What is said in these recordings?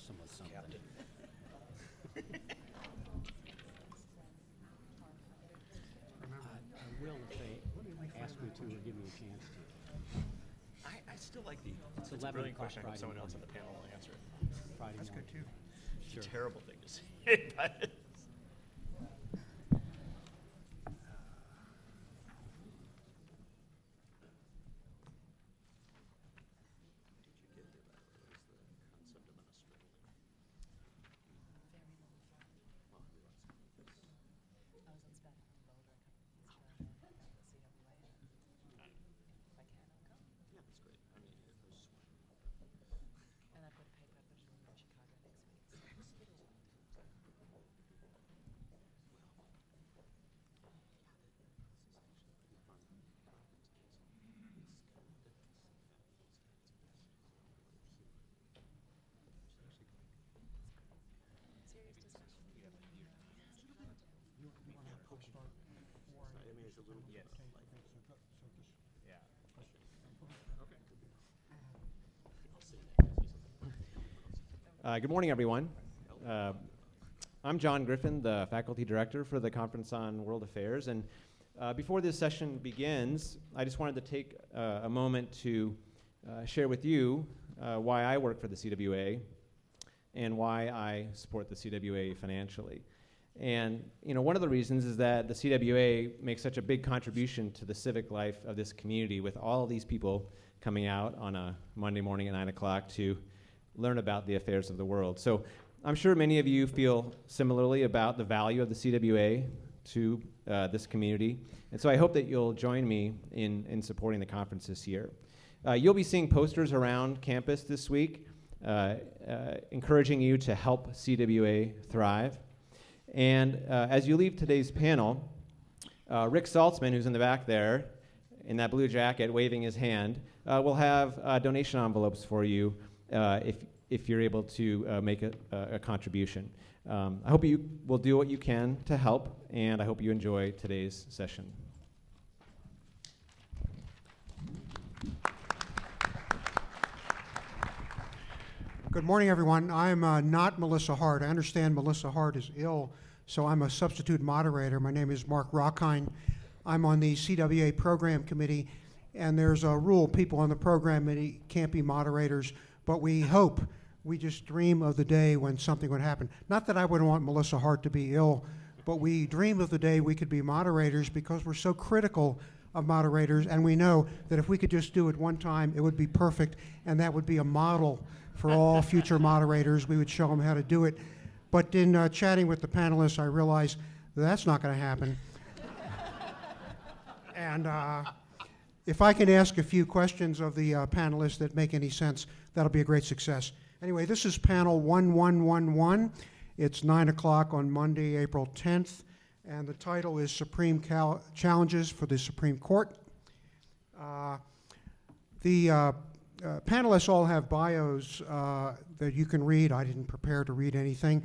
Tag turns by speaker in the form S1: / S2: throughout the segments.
S1: them with something.
S2: Captain.
S1: I will if they ask me to or give me a chance to.
S2: I still like the. It's a
S1: 11
S2: brilliant
S1: o'clock
S2: question. I hope
S1: Friday
S2: someone else on
S1: morning.
S2: the panel will answer it.
S1: Friday
S3: That's
S1: morning.
S3: good too.
S2: It's
S1: Sure.
S2: a terrible thing to say, but.
S4: Good morning, everyone. I'm John Griffin, the faculty director for the Conference on World Affairs. And before this session begins, I just wanted to take a moment to share with you why I work for the CWA and why I support the CWA financially. And one of the reasons is that the CWA makes such a big contribution to the civic life of this community, with all of these people coming out on a Monday morning at 9 o'clock to learn about the affairs of the world. So I'm sure many of you feel similarly about the value of the CWA to this community. And so I hope that you'll join me in supporting the conference this year. You'll be seeing posters around campus this week encouraging you to help CWA thrive. And as you leave today's panel, Rick Saltzman, who's in the back there, in that blue jacket, waving his hand, will have donation envelopes for you if you're able to make a contribution. I hope you will do what you can to help, and I hope you enjoy today's session.
S3: Good morning, everyone. I'm not Melissa Hart. I understand Melissa Hart is ill, so I'm a substitute moderator. My name is Mark Rockheim. I'm on the CWA Program Committee, and there's a rule: people on the program committee can't be moderators, but we hope, we just dream of the day when something would happen. Not that I would want Melissa Hart to be ill, but we dream of the day we could be moderators because we're so critical of moderators, and we know that if we could just do it one time, it would be perfect, and that would be a model for all future moderators. We would show them how to do it. But in chatting with the panelists, I realized that's not going to happen. And if I can ask a few questions of the panelists that make any sense, that'll be a great success. Anyway, this is panel 1111. It's 9 o'clock on Monday, April 10th, and the title is Supreme Challenges for the Supreme Court. The panelists all have bios that you can read. I didn't prepare to read anything,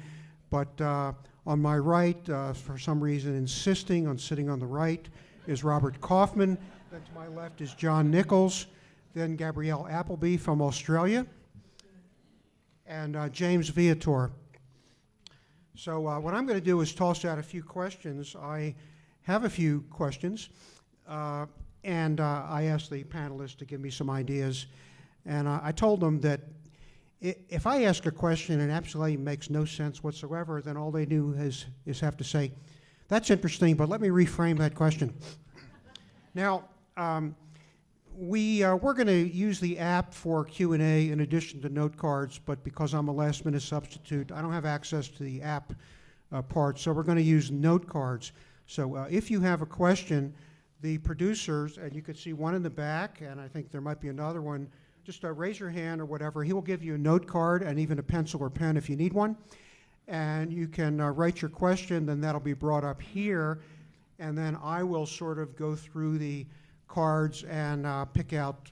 S3: but on my right, for some reason insisting on sitting on the right, is Robert Kaufman. Then to my left is John Nichols, then Gabrielle Appleby from Australia, and James Viator. So what I'm going to do is toss out a few questions. I have a few questions, and I asked the panelists to give me some ideas. And I told them that if I ask a question and absolutely makes no sense whatsoever, then all they do is have to say, that's interesting, but let me reframe that question. Now, we're going to use the app for Q&A in addition to note cards, but because I'm a last-minute substitute, I don't have access to the app part, so we're going to use note cards. So if you have a question, the producers, and you can see one in the back, and I think there might be another one, just raise your hand or whatever. He will give you a note card and even a pencil or pen if you need one. And you can write your question, then that'll be brought up here, and then I will sort of go through the cards and pick out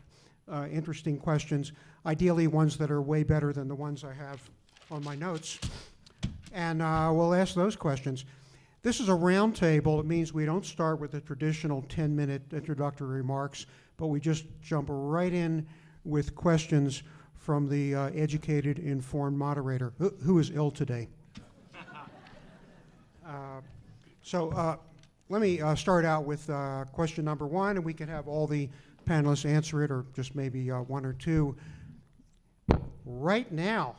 S3: interesting questions, ideally ones that are way better than the ones I have on my notes. And we'll ask those questions. This is a round table. It means we don't start with the traditional 10-minute introductory remarks, but we just jump right in with questions from the educated, informed moderator who is ill today. So let me start out with question number one, and we can have all the panelists answer it, or just maybe one or two. Right now,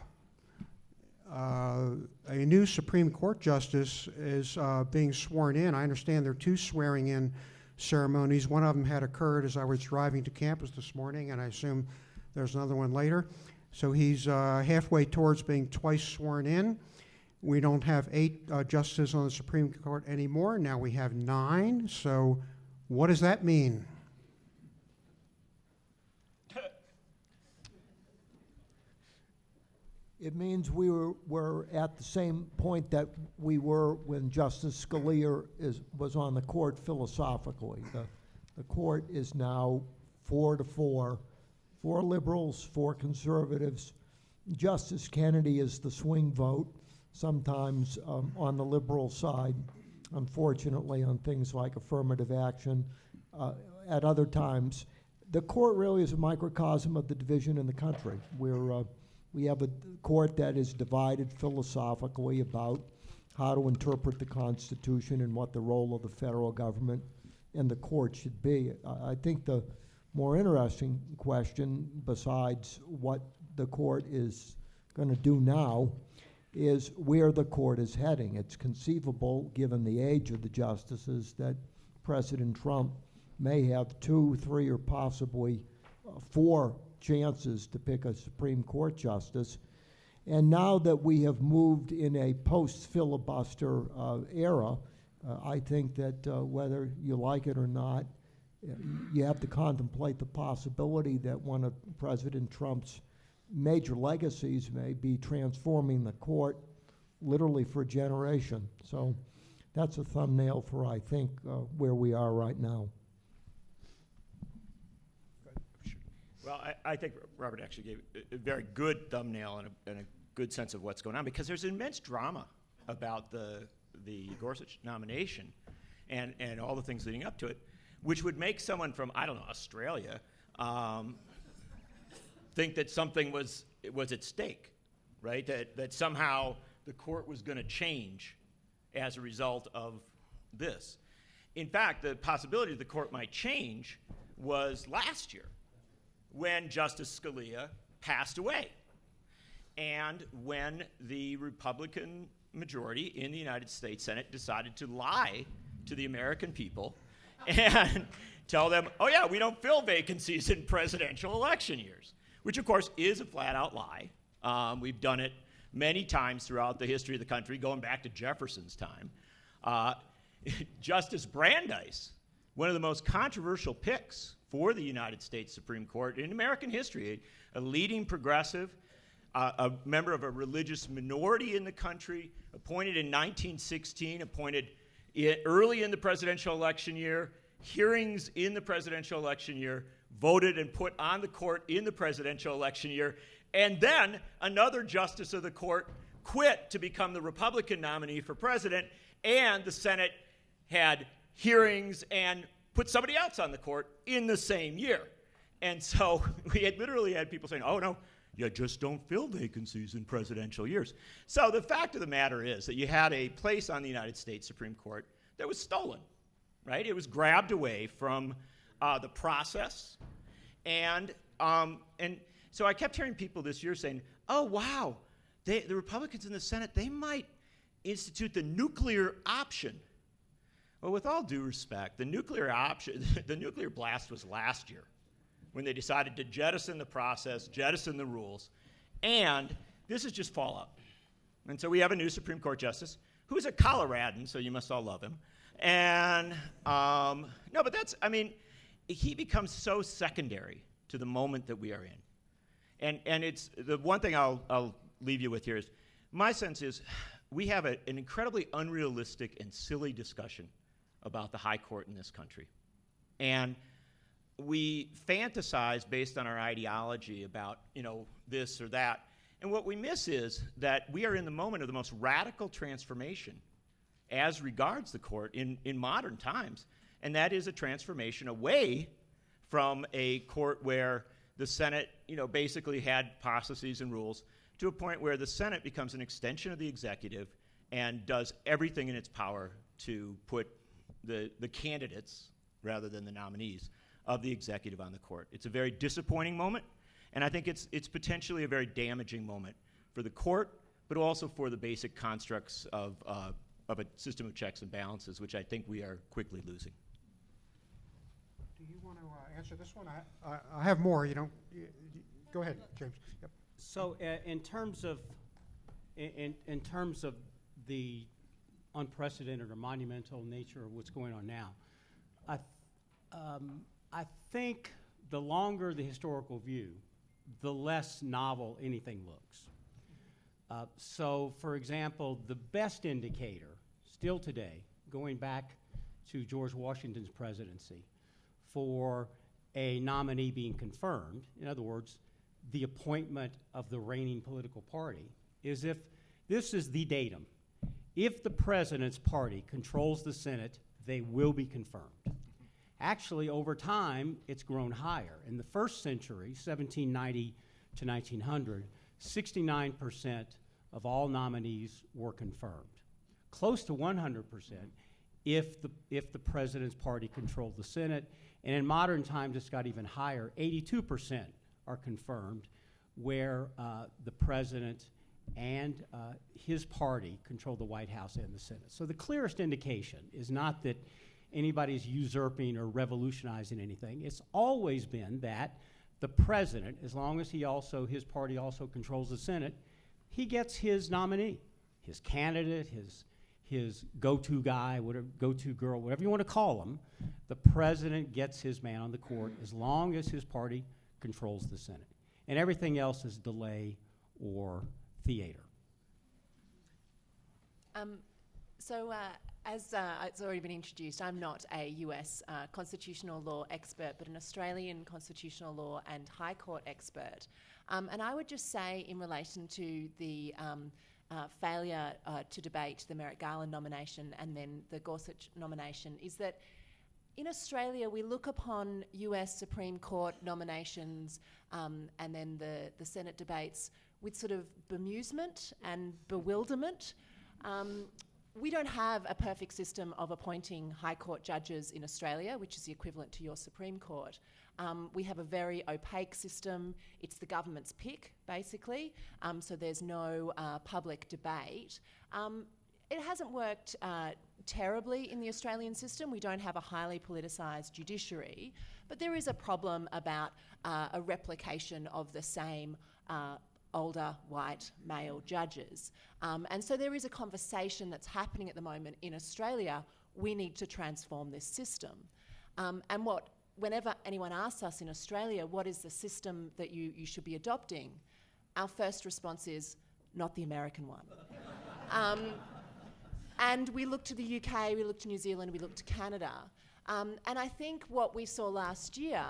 S3: a new Supreme Court justice is being sworn in. I understand there are two swearing-in ceremonies. One of them had occurred as I was driving to campus this morning, and I assume there's another one later. So he's halfway towards being twice sworn in. We don't have 8 justices on the Supreme Court anymore. Now we have 9. So what does that mean?
S5: It means we're at the same point that we were when Justice Scalia was on the court philosophically. The court is now 4-4, 4 liberals, 4 conservatives. Justice Kennedy is the swing vote, sometimes on the liberal side, unfortunately on things like affirmative action. At other times, the court really is a microcosm of the division in the country. We have a court that is divided philosophically about how to interpret the Constitution and what the role of the federal government and the court should be. I think the more interesting question, besides what the court is going to do now, is where the court is heading. It's conceivable, given the age of the justices, that President Trump may have 2, 3, or possibly 4 chances to pick a Supreme Court justice. And now that we have moved in a post-filibuster era, I think that whether you like it or not, you have to contemplate the possibility that one of President Trump's major legacies may be transforming the court literally for a generation. So that's a thumbnail for, I think, where we are right now.
S2: Well, I think Robert actually gave a very good thumbnail and a good sense of what's going on, because there's immense drama about the Gorsuch nomination and all the things leading up to it, which would make someone from, I don't know, Australia think that something was at stake, right? That somehow the court was going to change as a result of this. In fact, the possibility the court might change was last year, when Justice Scalia passed away, and when the Republican majority in the United States Senate decided to lie to the American people and tell them, oh yeah, we don't fill vacancies in presidential election years, which of course is a flat-out lie. We've done it many times throughout the history of the country, going back to Jefferson's time. Justice Brandeis, one of the most controversial picks for the United States Supreme Court in American history, a leading progressive, a member of a religious minority in the country, appointed in 1916, appointed early in the presidential election year, hearings in the presidential election year, voted and put on the court in the presidential election year, and then another justice of the court quit to become the Republican nominee for president, and the Senate had hearings and put somebody else on the court in the same year. And so we had literally had people saying, oh no, you just don't fill vacancies in presidential years. So the fact of the matter is that you had a place on the United States Supreme Court that was stolen, right? It was grabbed away from the process. And so I kept hearing people this year saying, oh wow, the Republicans in the Senate, they might institute the nuclear option. Well, with all due respect, the nuclear option, the nuclear blast was last year when they decided to jettison the process, jettison the rules, and this is just fallout. And so we have a new Supreme Court justice who is a Coloradan, so you must all love him. And no, but that's, I mean, he becomes so secondary to the moment that we are in. And it's, the one thing I'll leave you with here is, my sense is we have an incredibly unrealistic and silly discussion about the high court in this country. And we fantasize based on our ideology about, you know, this or that. And what we miss is that we are in the moment of the most radical transformation as regards the court in modern times. And that is a transformation away from a court where the Senate, basically had processes and rules to a point where the Senate becomes an extension of the executive and does everything in its power to put the candidates, rather than the nominees, of the executive on the court. It's a very disappointing moment, and I think it's potentially a very damaging moment for the court, but also for the basic constructs of a system of checks and balances, which I think we are quickly losing.
S3: Do you want to answer this one? I have more. Go ahead, James. Yep.
S1: So in terms of the unprecedented or monumental nature of what's going on now, I think the longer the historical view, the less novel anything looks. So, for example, the best indicator, still today, going back to George Washington's presidency, for a nominee being confirmed, in other words, the appointment of the reigning political party, is if this is the datum. If the president's party controls the Senate, they will be confirmed. Actually, over time, it's grown higher. In the first century, 1790 to 1900, 69% of all nominees were confirmed. Close to 100% if the president's party controlled the Senate. And in modern times, it's got even higher. 82% are confirmed where the president and his party control the White House and the Senate. So the clearest indication is not that anybody's usurping or revolutionizing anything. It's always been that the president, as long as his party also controls the Senate, he gets his nominee, his candidate, his go-to guy, whatever, go-to girl, whatever you want to call him. The president gets his man on the court as long as his party controls the Senate. And everything else is delay or theater.
S6: As it's already been introduced, I'm not a US constitutional law expert, but an Australian constitutional law and High Court expert. And I would just say, in relation to the failure to debate the Merrick Garland nomination and then the Gorsuch nomination, is that in Australia we look upon US Supreme Court nominations and then the Senate debates with sort of bemusement and bewilderment. We don't have a perfect system of appointing High Court judges in Australia, which is the equivalent to your Supreme Court. We have a very opaque system. It's the government's pick, basically, so there's no public debate. It hasn't worked terribly in the Australian system. We don't have a highly politicised judiciary, but there is a problem about a replication of the same older white male judges. And so there is a conversation that's happening at the moment in Australia. We need to transform this system. And whenever anyone asks us in Australia, what is the system that you should be adopting? Our first response is, not the American one. And we look to the UK, we look to New Zealand, we look to Canada. And I think what we saw last year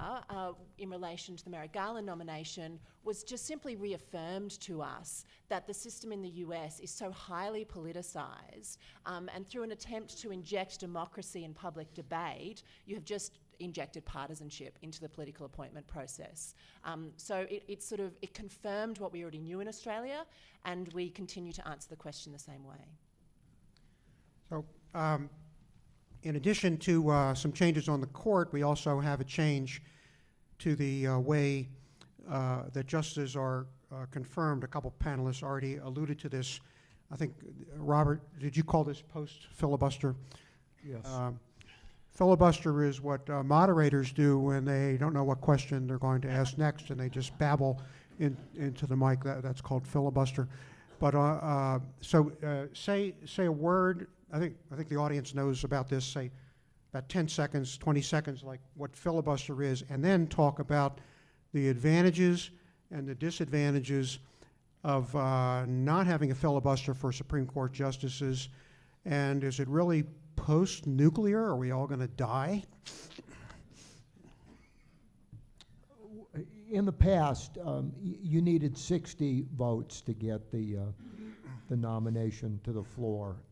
S6: in relation to the Merrick Garland nomination was just simply reaffirmed to us that the system in the US is so highly politicised, and through an attempt to inject democracy and public debate, you have just injected partisanship into the political appointment process. So it confirmed what we already knew in Australia, and we continue to answer the question the same way.
S3: So, in addition to some changes on the court, we also have a change to the way that justices are confirmed. A couple panelists already alluded to this. I think, Robert, did you call this post-filibuster?
S5: Yes.
S3: Filibuster is what moderators do when they don't know what question they're going to ask next, and they just babble into the mic. That's called filibuster. But say a word. I think the audience knows about this. Say about 10 seconds, 20 seconds, like what filibuster is, and then talk about the advantages and the disadvantages of not having a filibuster for Supreme Court justices. And is it really post-nuclear? Are we all going to die?
S5: In the past, you needed 60 votes to get the nomination to the floor.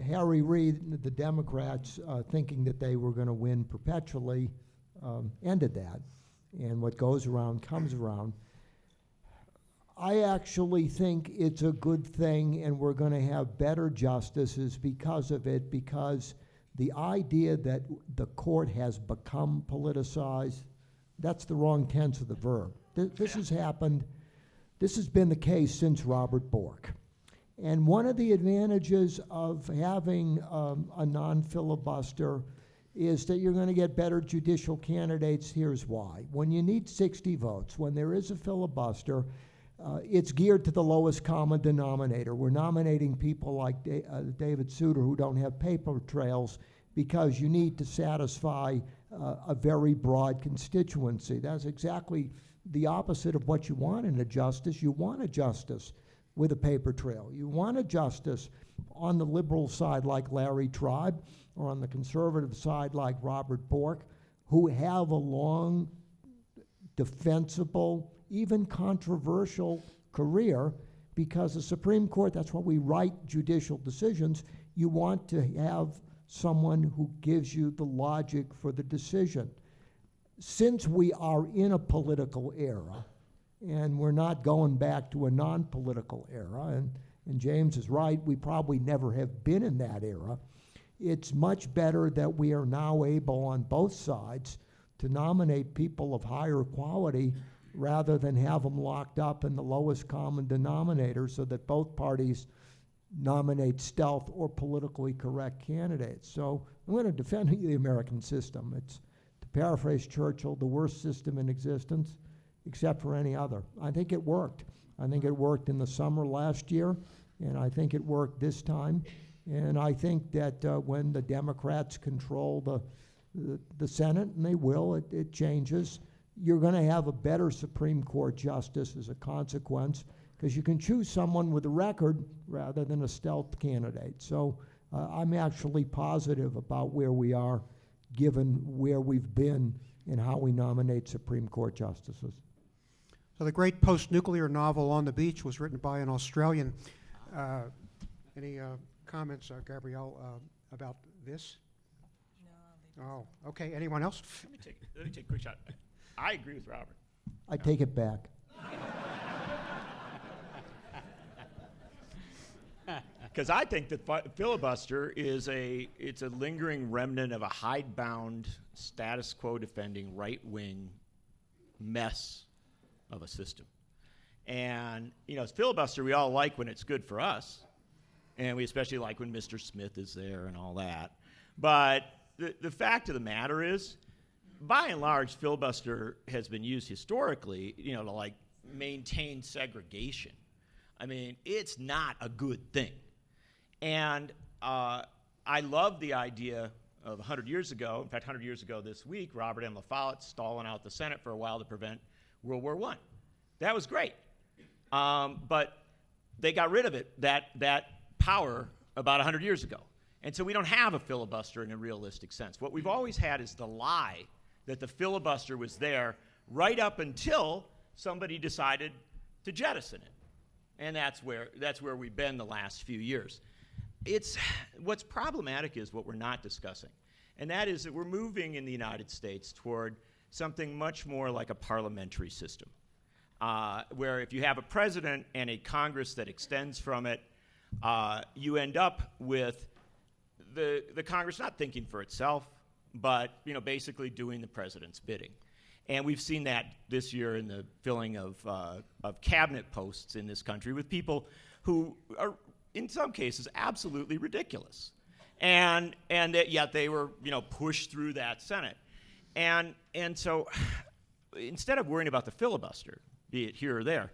S5: Harry Reid, the Democrats, thinking that they were going to win perpetually, ended that. and what goes around comes around. I actually think it's a good thing, and we're going to have better justices because of it, because the idea that the court has become politicized, that's the wrong tense of the verb. This has happened, this has been the case since Robert Bork. And one of the advantages of having a non-filibuster is that you're going to get better judicial candidates. Here's why. When you need 60 votes, when there is a filibuster, it's geared to the lowest common denominator. We're nominating people like David Souter who don't have paper trails because you need to satisfy a very broad constituency. That's exactly the opposite of what you want in a justice. You want a justice with a paper trail. You want a justice on the liberal side like Larry Tribe, or on the conservative side like Robert Bork, who have a long, defensible, even controversial career, because the Supreme Court, that's why we write judicial decisions. You want to have someone who gives you the logic for the decision. Since we are in a political era, and we're not going back to a non-political era, and James is right, we probably never have been in that era, it's much better that we are now able on both sides to nominate people of higher quality rather than have them locked up in the lowest common denominator so that both parties nominate stealth or politically correct candidates. So I'm going to defend the American system. It's, to paraphrase Churchill, the worst system in existence except for any other. I think it worked. I think it worked in the summer last year, and I think it worked this time. And I think that when the Democrats control the Senate, and they will, it changes, you're going to have a better Supreme Court justice as a consequence, because you can choose someone with a record rather than a stealth candidate. So I'm actually positive about where we are, given where we've been and how we nominate Supreme Court justices.
S3: So the great post-nuclear novel On the Beach was written by an Australian. Any comments, Gabrielle, about this? No. Oh, okay. Anyone else?
S2: Let me take a quick shot. I agree with Robert.
S5: I take it back.
S2: Because I think that filibuster is it's a lingering remnant of a hidebound, status quo defending, right-wing mess of a system. And, filibuster we all like when it's good for us, and we especially like when Mr. Smith is there and all that. But the fact of the matter is, by and large, filibuster has been used historically, to maintain segregation. I mean, it's not a good thing. And I love the idea of 100 years ago, in fact, 100 years ago this week, Robert M. La Follette stalling out the Senate for a while to prevent World War I. That was great. But they got rid of it, that power, about 100 years ago. And so we don't have a filibuster in a realistic sense. What we've always had is the lie that the filibuster was there right up until somebody decided to jettison it. And that's where we've been the last few years. What's problematic is what we're not discussing. And that is that we're moving in the United States toward something much more like a parliamentary system, where if you have a president and a Congress that extends from it, you end up with the Congress not thinking for itself, but basically doing the president's bidding. And we've seen that this year in the filling of cabinet posts in this country with people who are, in some cases, absolutely ridiculous. And that yet they were, pushed through that Senate. And so instead of worrying about the filibuster, be it here or there,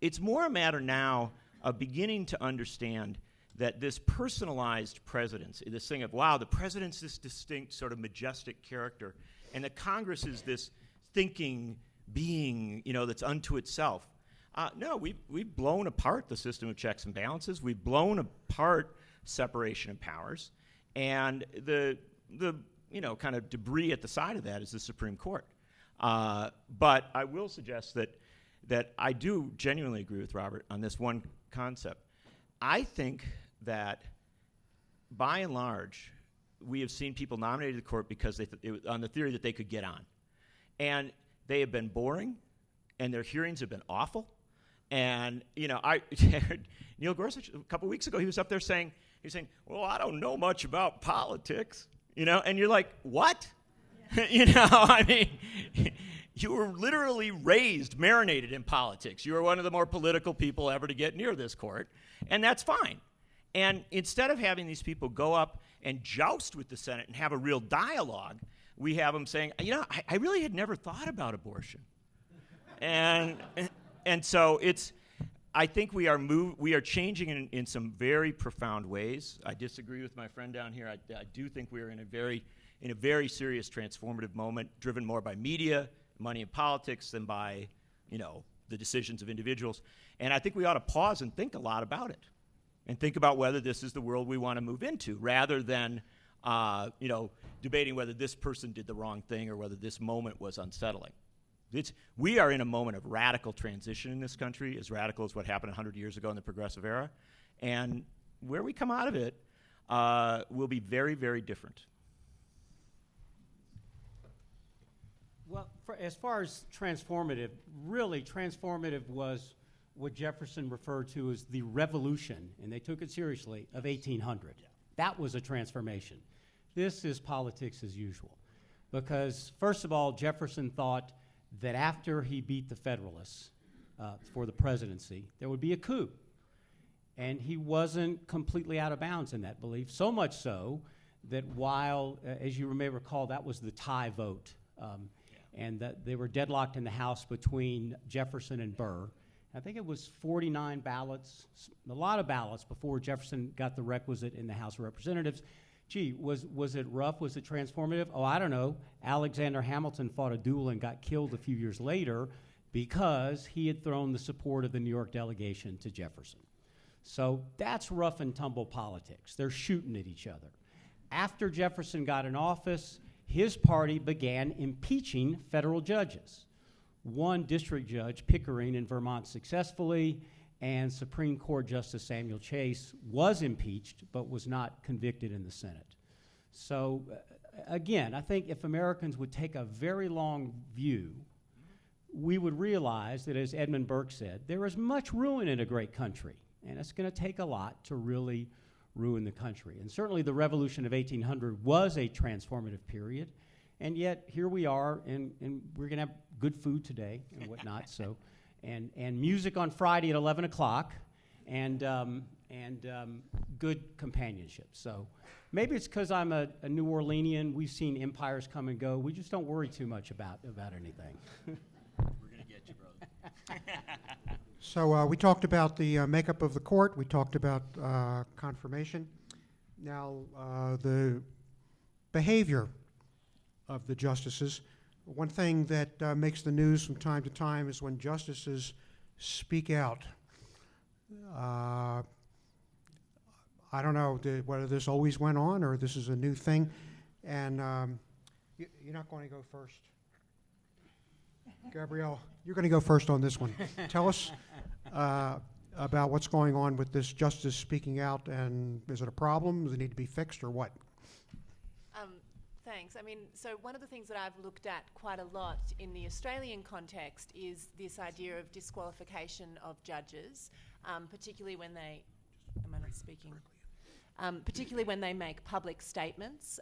S2: it's more a matter now of beginning to understand that this personalized presidency, this thing of, wow, the president's this distinct sort of majestic character, and the Congress is this thinking being, that's unto itself. No, we've blown apart the system of checks and balances. We've blown apart separation of powers, and the kind of debris at the side of that is the Supreme Court. But I will suggest that I do genuinely agree with Robert on this one concept. I think that, by and large, we have seen people nominated to the court because on the theory that they could get on. And they have been boring, and their hearings have been awful. And, you know, I heard Neil Gorsuch a couple weeks ago, he was up there saying, well, I don't know much about politics, you know, and you're like, what? Yeah. You know, I mean, you were literally raised, marinated in politics. You were one of the more political people ever to get near this court, and that's fine. And instead of having these people go up and joust with the Senate and have a real dialogue, we have them saying, you know, I really had never thought about abortion. And so I think we are changing in some very profound ways. I disagree with my friend down here. I do think we are in a very serious transformative moment, driven more by media, money, and politics than by, you know, the decisions of individuals. And I think we ought to pause and think a lot about it, and think about whether this is the world we want to move into, rather than, you know, debating whether this person did the wrong thing or whether this moment was unsettling. We are in a moment of radical transition in this country, as radical as what happened 100 years ago in the progressive era. And where we come out of it will be very, very different.
S1: Well, as far as transformative, really transformative was what Jefferson referred to as the revolution, and they took it seriously, of 1800. Yeah. That was a transformation. This is politics as usual. Because, first of all, Jefferson thought that after he beat the Federalists for the presidency, there would be a coup. And he wasn't completely out of bounds in that belief, so much so that while, as you may recall, that was the tie vote, and that they were deadlocked in the House between Jefferson and Burr. I think it was 49 ballots, a lot of ballots before Jefferson got the requisite in the House of Representatives. Gee, was it rough? Was it transformative? Oh, I don't know. Alexander Hamilton fought a duel and got killed a few years later because he had thrown the support of the New York delegation to Jefferson. So that's rough and tumble politics. They're shooting at each other. After Jefferson got in office, his party began impeaching federal judges. One district judge, Pickering in Vermont, successfully, and Supreme Court Justice Samuel Chase was impeached but was not convicted in the Senate. So again, I think if Americans would take a very long view, we would realize that, as Edmund Burke said, there is much ruin in a great country, and it's going to take a lot to really ruin the country. And certainly the Revolution of 1800 was a transformative period, and yet here we are, and we're going to have good food today and whatnot. So. And music on Friday at 11 o'clock, and good companionship. So maybe it's because I'm a New Orleanian. We've seen empires come and go. We just don't worry too much about anything.
S2: We're going to get you, brother.
S3: So we talked about the makeup of the court. We talked about confirmation. Now, the behavior of the justices. One thing that makes the news from time to time is when justices speak out. I don't know whether this always went on or this is a new thing. And you're not going to go first. Gabrielle, you're going to go first on this one. Tell us about what's going on with this justice speaking out, and is it a problem? Does it need to be fixed or what?
S6: Thanks. I mean, so one of the things that I've looked at quite a lot in the Australian context is this idea of disqualification of judges, particularly when they, am I not speaking? Particularly when they make public statements.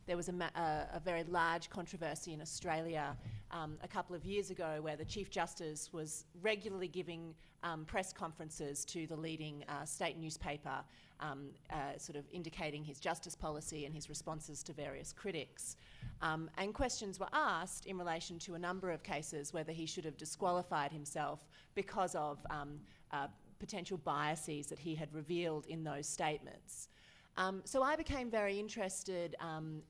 S6: There was a very large controversy in Australia a couple of years ago where the Chief Justice was regularly giving press conferences to the leading state newspaper, sort of indicating his justice policy and his responses to various critics. And questions were asked in relation to a number of cases whether he should have disqualified himself because of potential biases that he had revealed in those statements. So I became very interested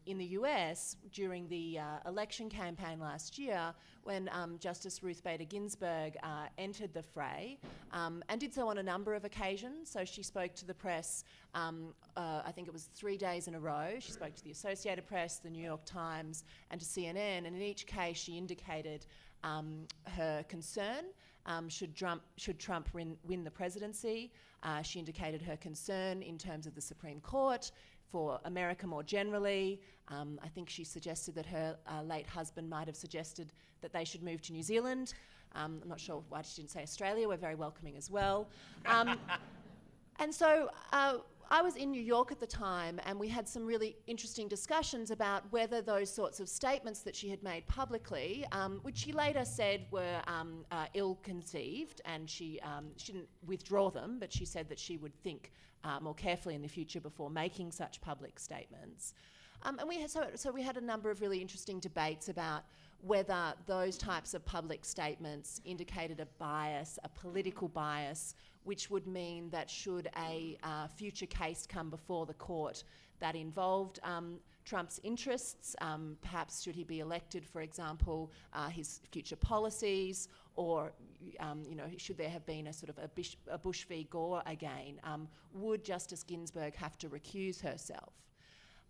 S6: in the US during the election campaign last year when Justice Ruth Bader Ginsburg entered the fray and did so on a number of occasions. So she spoke to the press, I think it was 3 days in a row. She spoke to the Associated Press, the New York Times, and to CNN. And in each case, she indicated her concern. Should Trump win the presidency? She indicated her concern in terms of the Supreme Court, for America more generally. I think she suggested that her late husband might have suggested that they should move to New Zealand. I'm not sure why she didn't say Australia. We're very welcoming as well. And so I was in New York at the time, and we had some really interesting discussions about whether those sorts of statements that she had made publicly, which she later said were ill-conceived, and she didn't withdraw them, but she said that she would think more carefully in the future before making such public statements. And we had a number of really interesting debates about whether those types of public statements indicated a bias, a political bias, which would mean that should a future case come before the court that involved Trump's interests, perhaps should he be elected, for example, his future policies, or should there have been a sort of a Bush v. Gore again, would Justice Ginsburg have to recuse herself?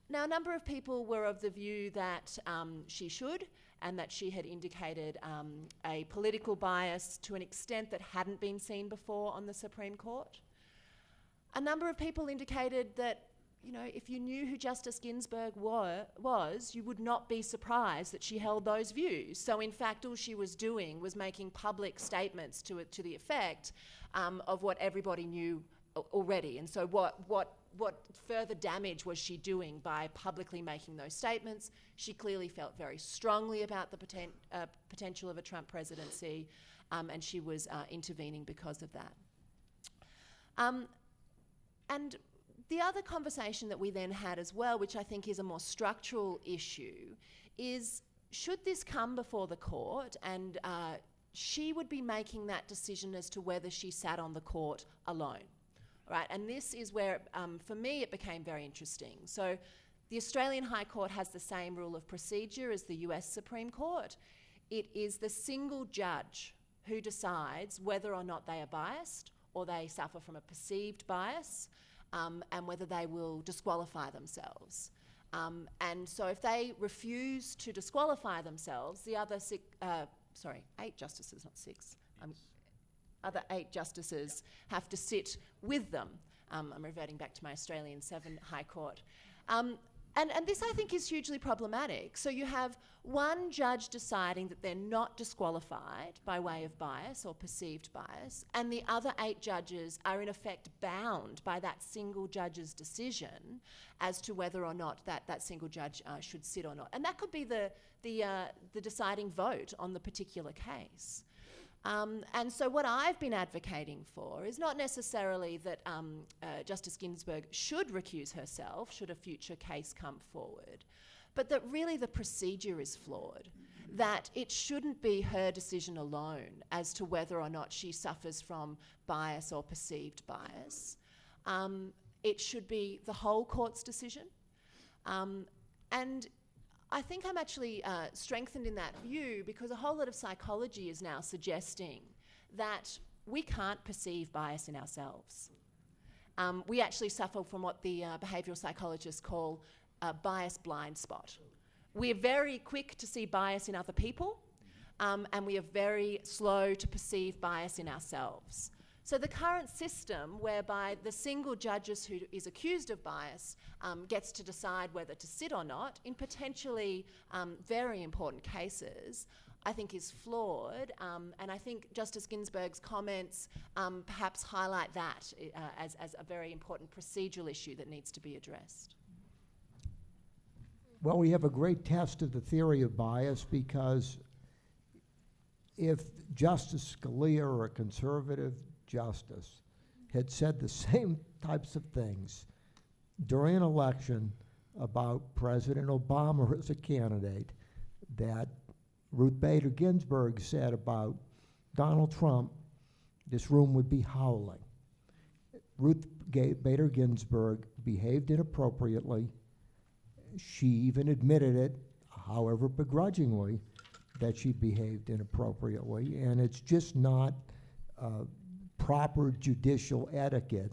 S6: Now, a number of people were of the view that she should, and that she had indicated a political bias to an extent that hadn't been seen before on the Supreme Court. A number of people indicated that, if you knew who Justice Ginsburg was, you would not be surprised that she held those views. So, in fact, all she was doing was making public statements to the effect of what everybody knew already. And so what further damage was she doing by publicly making those statements? She clearly felt very strongly about the potential of a Trump presidency, and she was intervening because of that. And the other conversation that we then had as well, which I think is a more structural issue, is should this come before the court, and she would be making that decision as to whether she sat on the court alone. Right, and this is where, for me, it became very interesting. So the Australian High Court has the same rule of procedure as the US Supreme Court. It is the single judge who decides whether or not they are biased or they suffer from a perceived bias, and whether they will disqualify themselves. And so if they refuse to disqualify themselves, the other 8 justices, not 6, other 8 justices have to sit with them. I'm reverting back to my Australian 7 High Court. And this, I think, is hugely problematic. So you have one judge deciding that they're not disqualified by way of bias or perceived bias, and the other 8 judges are in effect bound by that single judge's decision as to whether or not that single judge should sit or not. And that could be the deciding vote on the particular case. And so what I've been advocating for is not necessarily that Justice Ginsburg should recuse herself should a future case come forward, but that really the procedure is flawed, that it shouldn't be her decision alone as to whether or not she suffers from bias or perceived bias. It should be the whole court's decision. And I think I'm actually strengthened in that view because a whole lot of psychology is now suggesting that we can't perceive bias in ourselves. We actually suffer from what the behavioural psychologists call a bias blind spot. We're very quick to see bias in other people, and we are very slow to perceive bias in ourselves. So the current system whereby the single judges who is accused of bias gets to decide whether to sit or not in potentially very important cases, I think is flawed, and I think Justice Ginsburg's comments perhaps highlight that as a very important procedural issue that needs to be addressed.
S5: Well, we have a great test of the theory of bias because if Justice Scalia or a conservative justice had said the same types of things during an election about President Obama as a candidate that Ruth Bader Ginsburg said about Donald Trump, this room would be howling. Ruth Bader Ginsburg behaved inappropriately. She even admitted it, however begrudgingly, that she behaved inappropriately, and it's just not proper judicial etiquette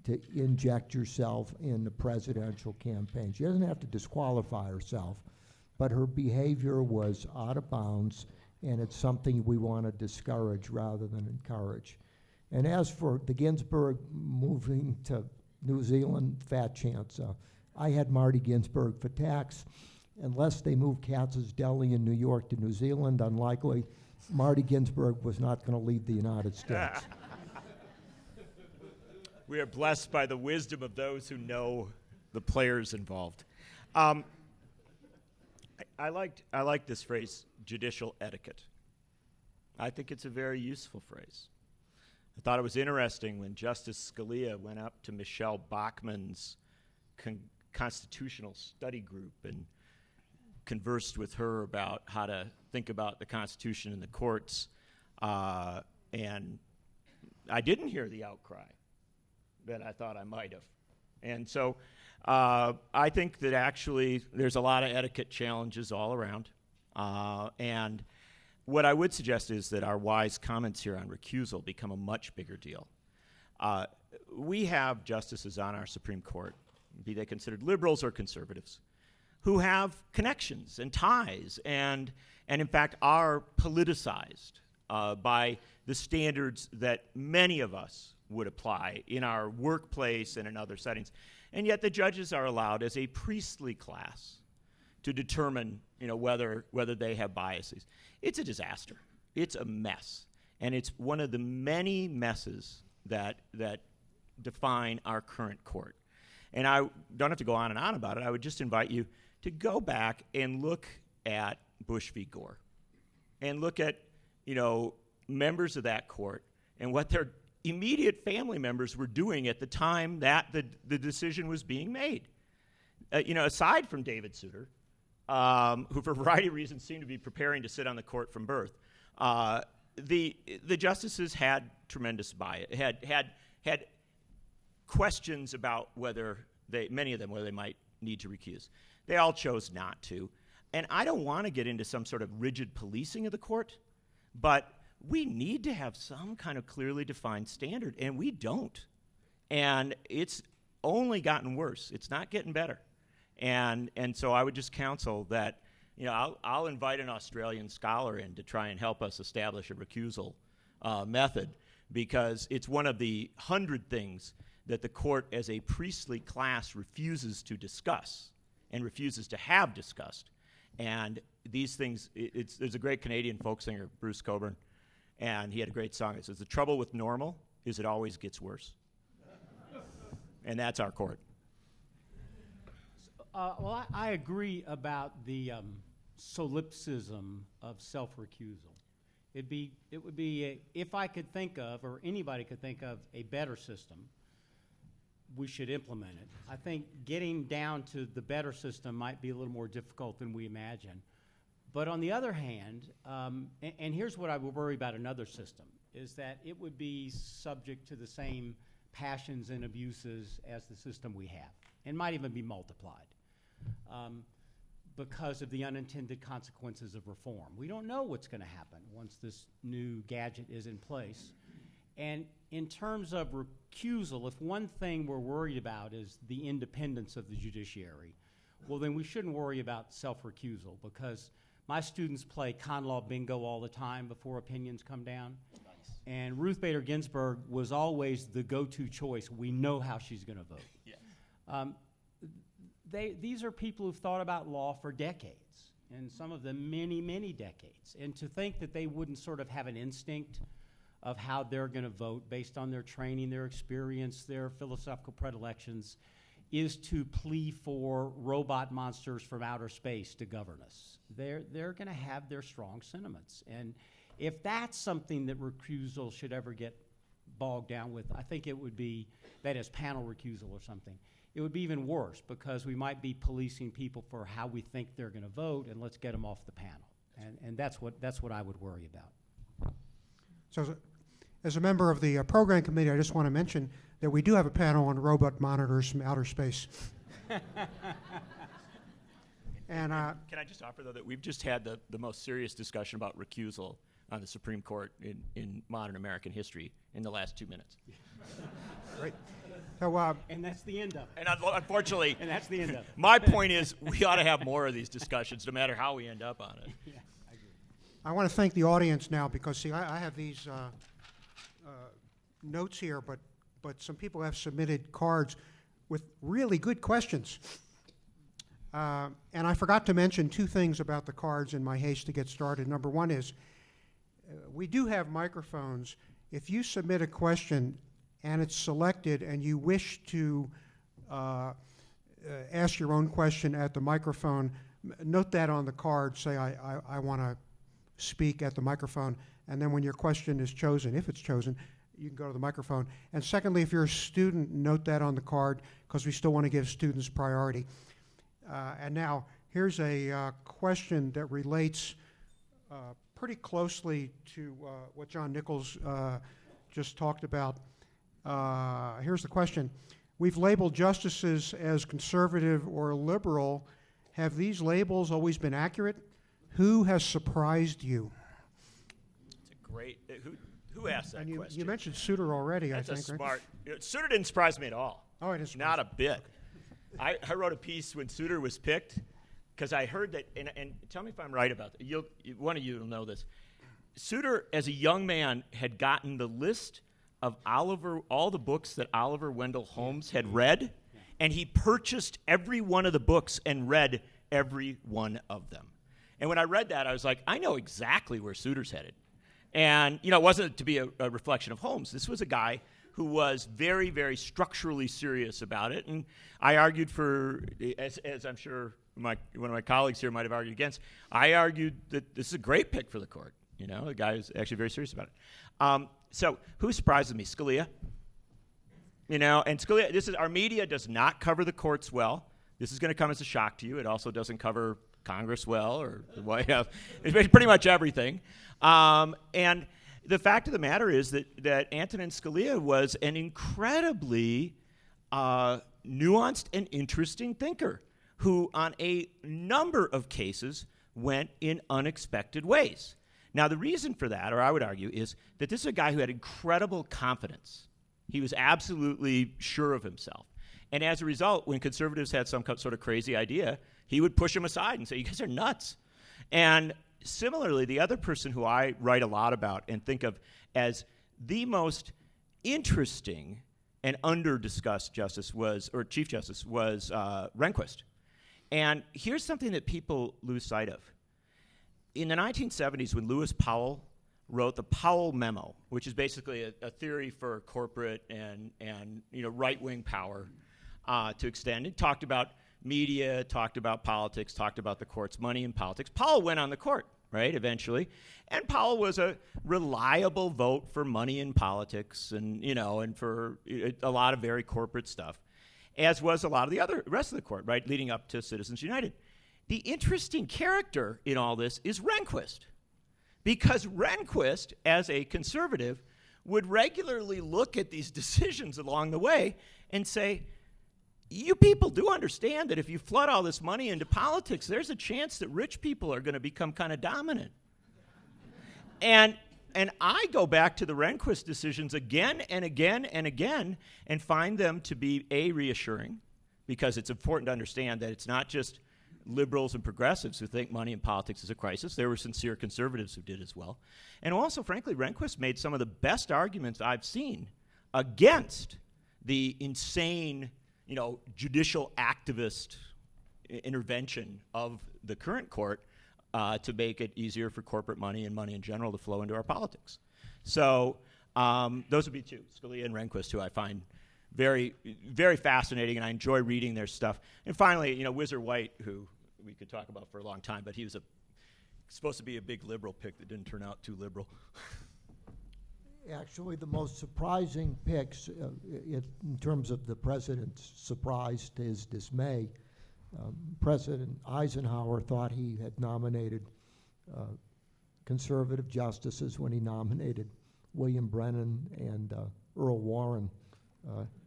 S5: to inject yourself in the presidential campaign. She doesn't have to disqualify herself, but her behavior was out of bounds, and it's something we want to discourage rather than encourage. And as for the Ginsburg moving to New Zealand, fat chance. I had Marty Ginsburg for tax. Unless they moved Katz's Deli in New York to New Zealand, unlikely, Marty Ginsburg was not going to leave the United States.
S2: We are blessed by the wisdom of those who know the players involved. I like this phrase, judicial etiquette. I think it's a very useful phrase. I thought it was interesting when Justice Scalia went up to Michelle Bachmann's constitutional study group and conversed with her about how to think about the Constitution and the courts, and I didn't hear the outcry that I thought I might have. And so I think that actually there's a lot of etiquette challenges all around, and what I would suggest is that our wise comments here on recusal become a much bigger deal. We have justices on our Supreme Court, be they considered liberals or conservatives, who have connections and ties and in fact are politicized by the standards that many of us would apply in our workplace and in other settings. And yet the judges are allowed as a priestly class to determine, whether they have biases. It's a disaster. It's a mess. And it's one of the many messes that define our current court. And I don't have to go on and on about it. I would just invite you to go back and look at Bush v. Gore and look at, members of that court and what their immediate family members were doing at the time that the decision was being made. Aside from David Souter, who for a variety of reasons seemed to be preparing to sit on the court from birth, the justices had tremendous bias, had questions about whether many of them might need to recuse. They all chose not to. And I don't want to get into some sort of rigid policing of the court, but we need to have some kind of clearly defined standard, and we don't. And it's only gotten worse. It's not getting better. And so I would just counsel that, I'll invite an Australian scholar in to try and help us establish a recusal method, because it's one of the 100 things that the court as a priestly class refuses to discuss and refuses to have discussed. And these things, there's a great Canadian folk singer, Bruce Cockburn, and he had a great song. It says, "The trouble with normal is it always gets worse." And that's our court.
S1: Well, I agree about the solipsism of self-recusal. It would be if I could think of, or anybody could think of, a better system, we should implement it. I think getting down to the better system might be a little more difficult than we imagine. But on the other hand, and here's what I would worry about another system, is that it would be subject to the same passions and abuses as the system we have, and might even be multiplied because of the unintended consequences of reform. We don't know what's going to happen once this new gadget is in place. And in terms of recusal, if one thing we're worried about is the independence of the judiciary, well, then we shouldn't worry about self-recusal, because my students play con law bingo all the time before opinions come down. Nice. And Ruth Bader Ginsburg was always the go-to choice. We know how she's going to vote. Yeah. These are people who've thought about law for decades, and some of them many, many decades. And to think that they wouldn't sort of have an instinct of how they're going to vote based on their training, their experience, their philosophical predilections, is to plea for robot monsters from outer space to govern us. They're going to have their strong sentiments. And if that's something that recusal should ever get bogged down with, I think it would be, that is, panel recusal or something. It would be even worse, because we might be policing people for how we think they're going to vote, and let's get them off the panel. And that's what I would worry about.
S3: So as a member of the program committee, I just want to mention that we do have a panel on robot monitors from outer space. And
S2: can I just offer, though, that we've just had the most serious discussion about recusal on the Supreme Court in modern American history in the last 2 minutes.
S3: Great. So,
S1: And that's the end of it.
S2: And unfortunately,
S1: And that's the end of it.
S2: my point is we ought to have more of these discussions, no matter how we end up on it.
S1: Yeah, I agree.
S3: I want to thank the audience now, because, see, I have these notes here, but some people have submitted cards with really good questions. And I forgot to mention two things about the cards in my haste to get started. Number one is we do have microphones. If you submit a question and it's selected and you wish to ask your own question at the microphone, note that on the card. Say, I want to speak at the microphone. And then when your question is chosen, if it's chosen, you can go to the microphone. And secondly, if you're a student, note that on the card because we still want to give students priority. And now, here's a question that relates pretty closely to what John Nichols just talked about. Here's the question. We've labeled justices as conservative or liberal. Have these labels always been accurate? Who has surprised you?
S2: It's a great... Who asked that question?
S3: You mentioned Souter already,
S2: That's
S3: I think,
S2: a
S3: right?
S2: smart... Souter didn't surprise me at all.
S3: Oh, it is.
S2: Not a bit. I wrote a piece when Souter was picked because I heard that, and tell me if I'm right about that. One of you will know this. Souter, as a young man, had gotten the list of all the books that Oliver Wendell Holmes had read, and he purchased every one of the books and read every one of them. And when I read that, I was like, I know exactly where Souter's headed. And, it wasn't to be a reflection of Holmes. This was a guy who was very, very structurally serious about it. And I argued for, as I'm sure one of my colleagues here might have argued against, I argued that this is a great pick for the court. The guy is actually very serious about it. So who surprises me? Scalia. And Scalia, our media does not cover the courts well. This is going to come as a shock to you. It also doesn't cover Congress well or the White House. It's pretty much everything. And the fact of the matter is that Antonin Scalia was an incredibly nuanced and interesting thinker who, on a number of cases, went in unexpected ways. Now, the reason for that, or I would argue, is that this is a guy who had incredible confidence. He was absolutely sure of himself. And as a result, when conservatives had some sort of crazy idea, he would push them aside and say, you guys are nuts. And similarly, the other person who I write a lot about and think of as the most interesting and under-discussed Chief Justice was Rehnquist. And here's something that people lose sight of. In the 1970s, when Lewis Powell wrote the Powell Memo, which is basically a theory for corporate and right-wing power to extend, it talked about media, talked about politics, talked about the courts, money in politics. Powell went on the court, right, eventually. And Powell was a reliable vote for money in politics and for a lot of very corporate stuff, as was a lot of the rest of the court, right, leading up to Citizens United. The interesting character in all this is Rehnquist, because Rehnquist, as a conservative, would regularly look at these decisions along the way and say, you people do understand that if you flood all this money into politics, there's a chance that rich people are going to become kind of dominant. And I go back to the Rehnquist decisions again and again and again and find them to be, reassuring, because it's important to understand that it's not just liberals and progressives who think money in politics is a crisis. There were sincere conservatives who did as well. And also, frankly, Rehnquist made some of the best arguments I've seen against the insane judicial activist intervention of the current court to make it easier for corporate money and money in general to flow into our politics. So those would be two, Scalia and Rehnquist, who I find very, very fascinating, and I enjoy reading their stuff. And finally, Whizzer White, who we could talk about for a long time, but he was supposed to be a big liberal pick that didn't turn out too liberal.
S5: Actually, the most surprising picks, in terms of the president's surprise to his dismay, President Eisenhower thought he had nominated conservative justices when he nominated William Brennan and Earl Warren.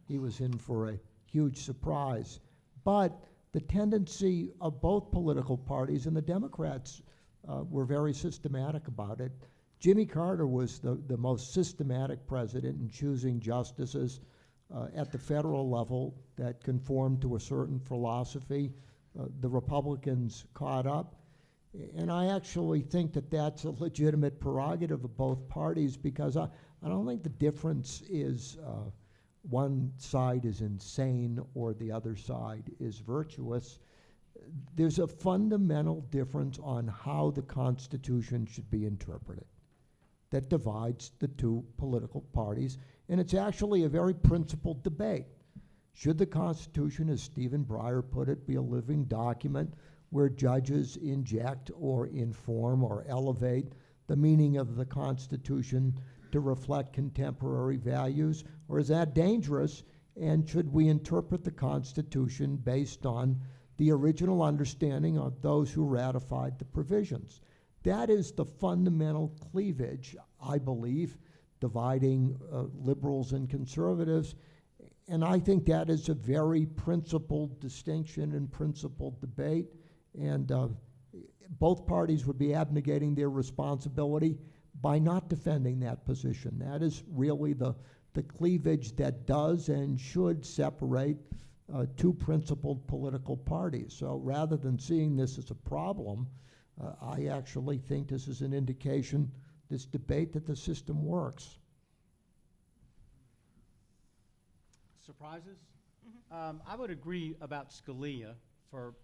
S5: He was in for a huge surprise. But the tendency of both political parties, and the Democrats were very systematic about it. Jimmy Carter was the most systematic president in choosing justices at the federal level that conformed to a certain philosophy. The Republicans caught up. And I actually think that that's a legitimate prerogative of both parties, because I don't think the difference is one side is insane or the other side is virtuous. there's a fundamental difference on how the Constitution should be interpreted that divides the two political parties, and it's actually a very principled debate. Should the Constitution, as Stephen Breyer put it, be a living document where judges inject or inform or elevate the meaning of the Constitution to reflect contemporary values, or is that dangerous? And should we interpret the Constitution based on the original understanding of those who ratified the provisions? That is the fundamental cleavage, I believe, dividing liberals and conservatives. And I think that is a very principled distinction and principled debate. And both parties would be abnegating their responsibility by not defending that position. That is really the cleavage that does and should separate two principled political parties. So rather than seeing this as a problem, I actually think this is an indication, this debate, that the system works.
S1: Surprises? I would agree about Scalia for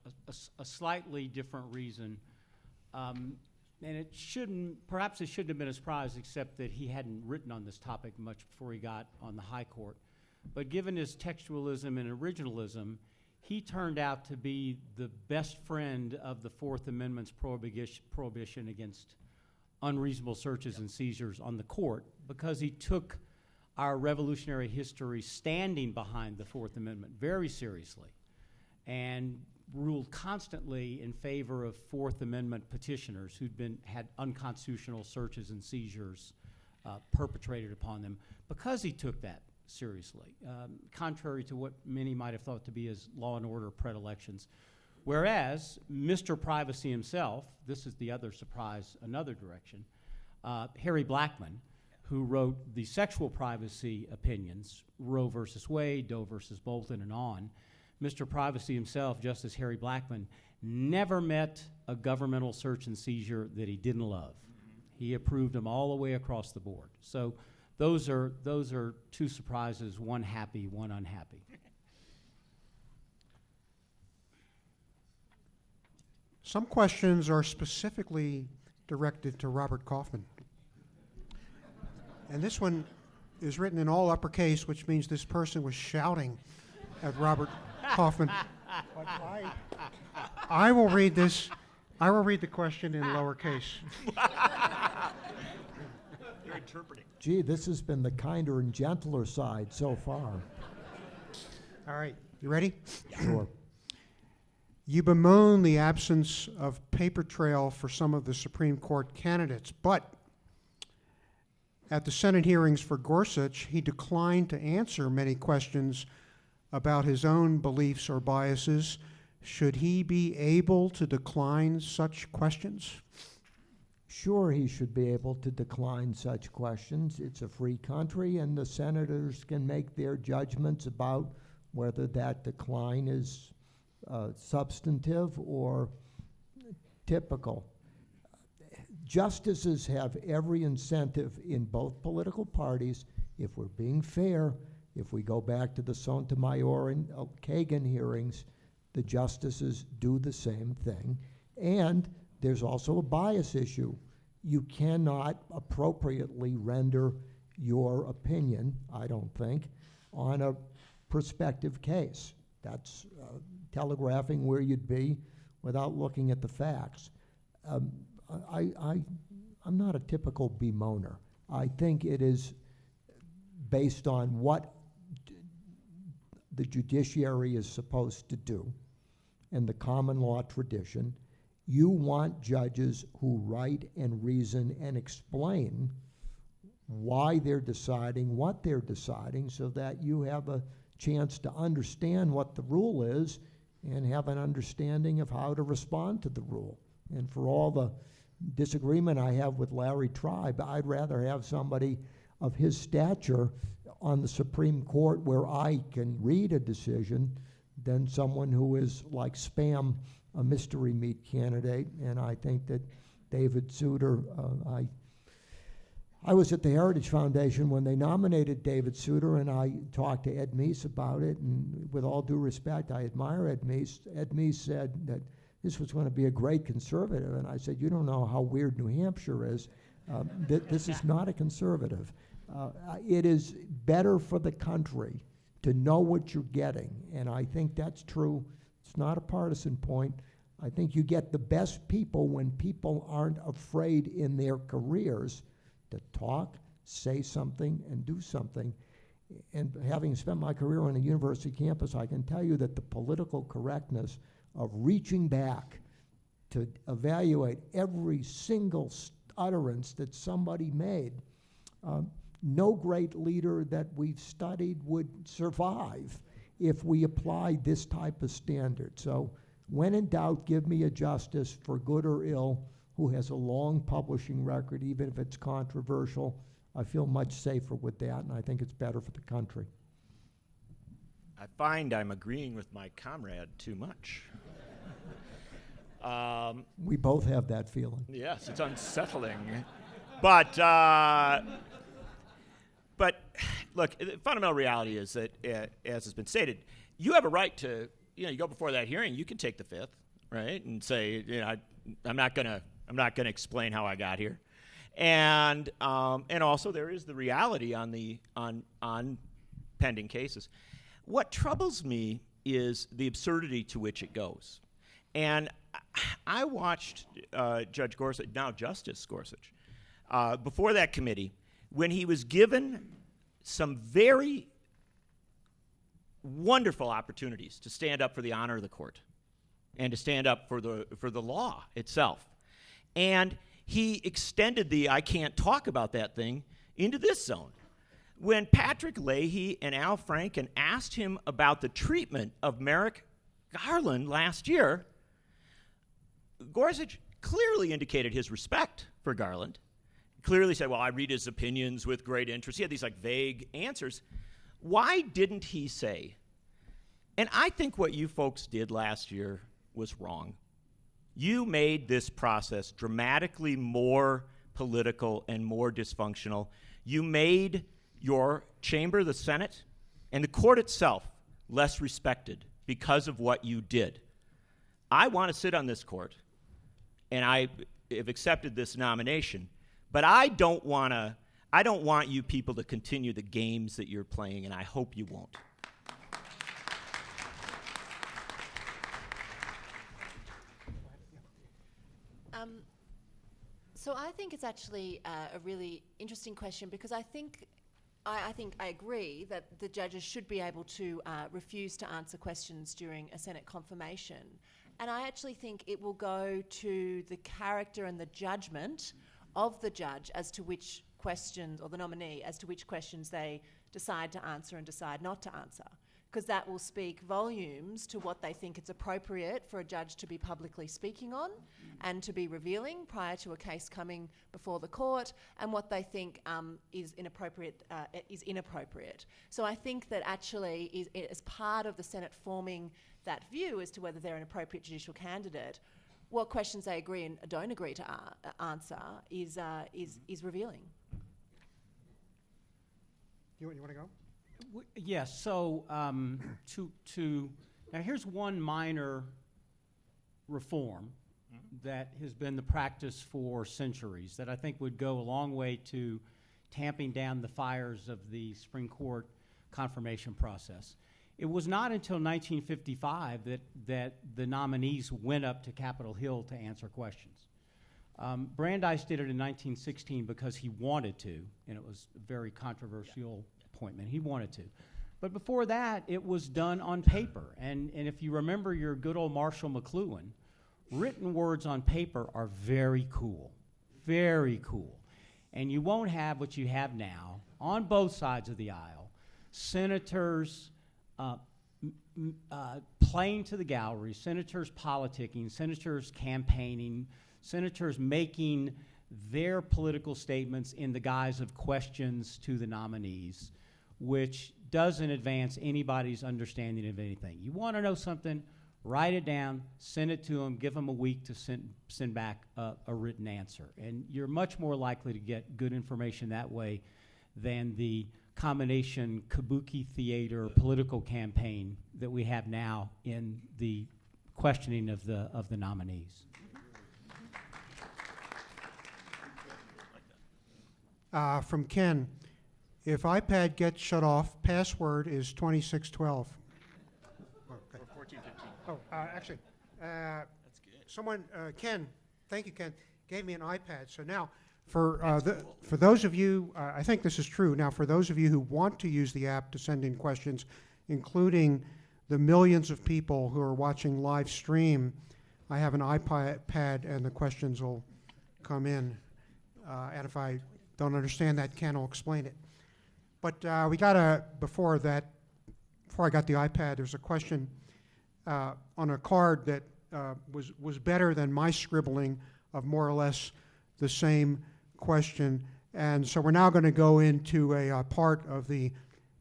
S1: a slightly different reason. And perhaps it shouldn't have been a surprise, except that he hadn't written on this topic much before he got on the High Court. But given his textualism and originalism, he turned out to be the best friend of the Fourth Amendment's prohibition against unreasonable searches and seizures on the court, because he took our revolutionary history standing behind the Fourth Amendment very seriously and ruled constantly in favor of Fourth Amendment petitioners who'd had unconstitutional searches and seizures perpetrated upon them, because he took that seriously, contrary to what many might have thought to be his law and order predilections. Whereas Mr. Privacy himself, this is the other surprise, another direction, Harry Blackmun, who wrote the sexual privacy opinions, Roe versus Wade, Doe versus Bolton, and on, Mr. Privacy himself, just as Harry Blackmun, never met a governmental search and seizure that he didn't love. He approved them all the way across the board. So those are two surprises, one happy, one unhappy.
S3: Some questions are specifically directed to Robert Kaufman. And this one is written in all uppercase, which means this person was shouting at Robert Kaufman. But I will read this. I will read the question in lowercase.
S2: You're interpreting.
S5: Gee, this has been the kinder and gentler side so far.
S3: All right, you ready?
S5: Sure.
S3: You bemoan the absence of paper trail for some of the Supreme Court candidates, but at the Senate hearings for Gorsuch, he declined to answer many questions about his own beliefs or biases. Should he be able to decline such questions?
S5: Sure, he should be able to decline such questions. It's a free country, and the senators can make their judgments about whether that decline is substantive or typical. Justices have every incentive in both political parties, if we're being fair. If we go back to the Sotomayor and Kagan hearings, the justices do the same thing. And there's also a bias issue. You cannot appropriately render your opinion, I don't think, on a prospective case. That's telegraphing where you'd be without looking at the facts. I'm not a typical bemoaner. I think it is based on what the judiciary is supposed to do and the common law tradition. You want judges who write and reason and explain why they're deciding what they're deciding, so that you have a chance to understand what the rule is and have an understanding of how to respond to the rule. And for all the disagreement I have with Larry Tribe, I'd rather have somebody of his stature on the Supreme Court where I can read a decision than someone who is like Spam, a mystery meat candidate. And I think that David Souter, I was at the Heritage Foundation when they nominated David Souter, and I talked to Ed Meese about it, and with all due respect, I admire Ed Meese. Ed Meese said that this was going to be a great conservative, and I said, you don't know how weird New Hampshire is. This is not a conservative. It is better for the country to know what you're getting, and I think that's true. It's not a partisan point. I think you get the best people when people aren't afraid in their careers to talk, say something, and do something. And having spent my career on a university campus, I can tell you that the political correctness of reaching back to evaluate every single utterance that somebody made, no great leader that we've studied would survive if we applied this type of standard. So when in doubt, give me a justice, for good or ill, who has a long publishing record, even if it's controversial. I feel much safer with that, and I think it's better for the country.
S2: I find I'm agreeing with my comrade too much.
S5: We both have that feeling.
S2: Yes, it's unsettling. But look, the fundamental reality is that, as has been stated, you have a right to, you go before that hearing, you can take the fifth, right, and say, I'm not gonna explain how I got here, and also there is the reality on pending cases. What troubles me is the absurdity to which it goes, and I watched Judge Gorsuch, now Justice Gorsuch, before that committee, when he was given some very wonderful opportunities to stand up for the honor of the court and to stand up for the law itself. And he extended the I can't talk about that thing into this zone. When Patrick Leahy and Al Franken asked him about the treatment of Merrick Garland last year, Gorsuch clearly indicated his respect for Garland, clearly said, well, I read his opinions with great interest. He had these vague answers. Why didn't he say, and I think what you folks did last year was wrong. You made this process dramatically more political and more dysfunctional. You made your chamber, the Senate, and the court itself less respected because of what you did. I want to sit on this court, and I have accepted this nomination, but I don't want you people to continue the games that you're playing, and I hope you won't.
S6: So I think it's actually a really interesting question, because I think I agree that the judges should be able to refuse to answer questions during a Senate confirmation. And I actually think it will go to the character and the judgment of the judge as to which questions, or the nominee, as to which questions they decide to answer and decide not to answer. Because that will speak volumes to what they think it's appropriate for a judge to be publicly speaking on and to be revealing prior to a case coming before the court, and what they think is inappropriate. So I think that actually, as part of the Senate forming that view as to whether they're an appropriate judicial candidate, what questions they agree and don't agree to answer is revealing.
S3: You want to go?
S1: Yes. So now here's one minor reform that has been the practice for centuries that I think would go a long way to tamping down the fires of the Supreme Court confirmation process. It was not until 1955 that the nominees went up to Capitol Hill to answer questions. Brandeis did it in 1916 because he wanted to, and it was a very controversial appointment. He wanted to. But before that, it was done on paper. And if you remember your good old Marshall McLuhan, written words on paper are very cool, very cool. And you won't have what you have now on both sides of the aisle, senators playing to the gallery, senators politicking, senators campaigning, senators making their political statements in the guise of questions to the nominees, which doesn't advance anybody's understanding of anything. You want to know something? write it down, send it to them, give them a week to send back a written answer. And you're much more likely to get good information that way than the combination kabuki theater political campaign that we have now in the questioning of the nominees.
S3: From Ken, if iPad gets shut off, password is 2612.
S2: Or 1415.
S3: Oh, actually, someone, Ken, thank you, Ken, gave me an iPad. So now, for those of you, I think this is true. Now, for those of you who want to use the app to send in questions, including the millions of people who are watching live stream, I have an iPad, and the questions will come in. And if I don't understand that, Ken will explain it. But we got before I got the iPad, there's a question on a card that was better than my scribbling of more or less the same question. And so we're now going to go into a part of the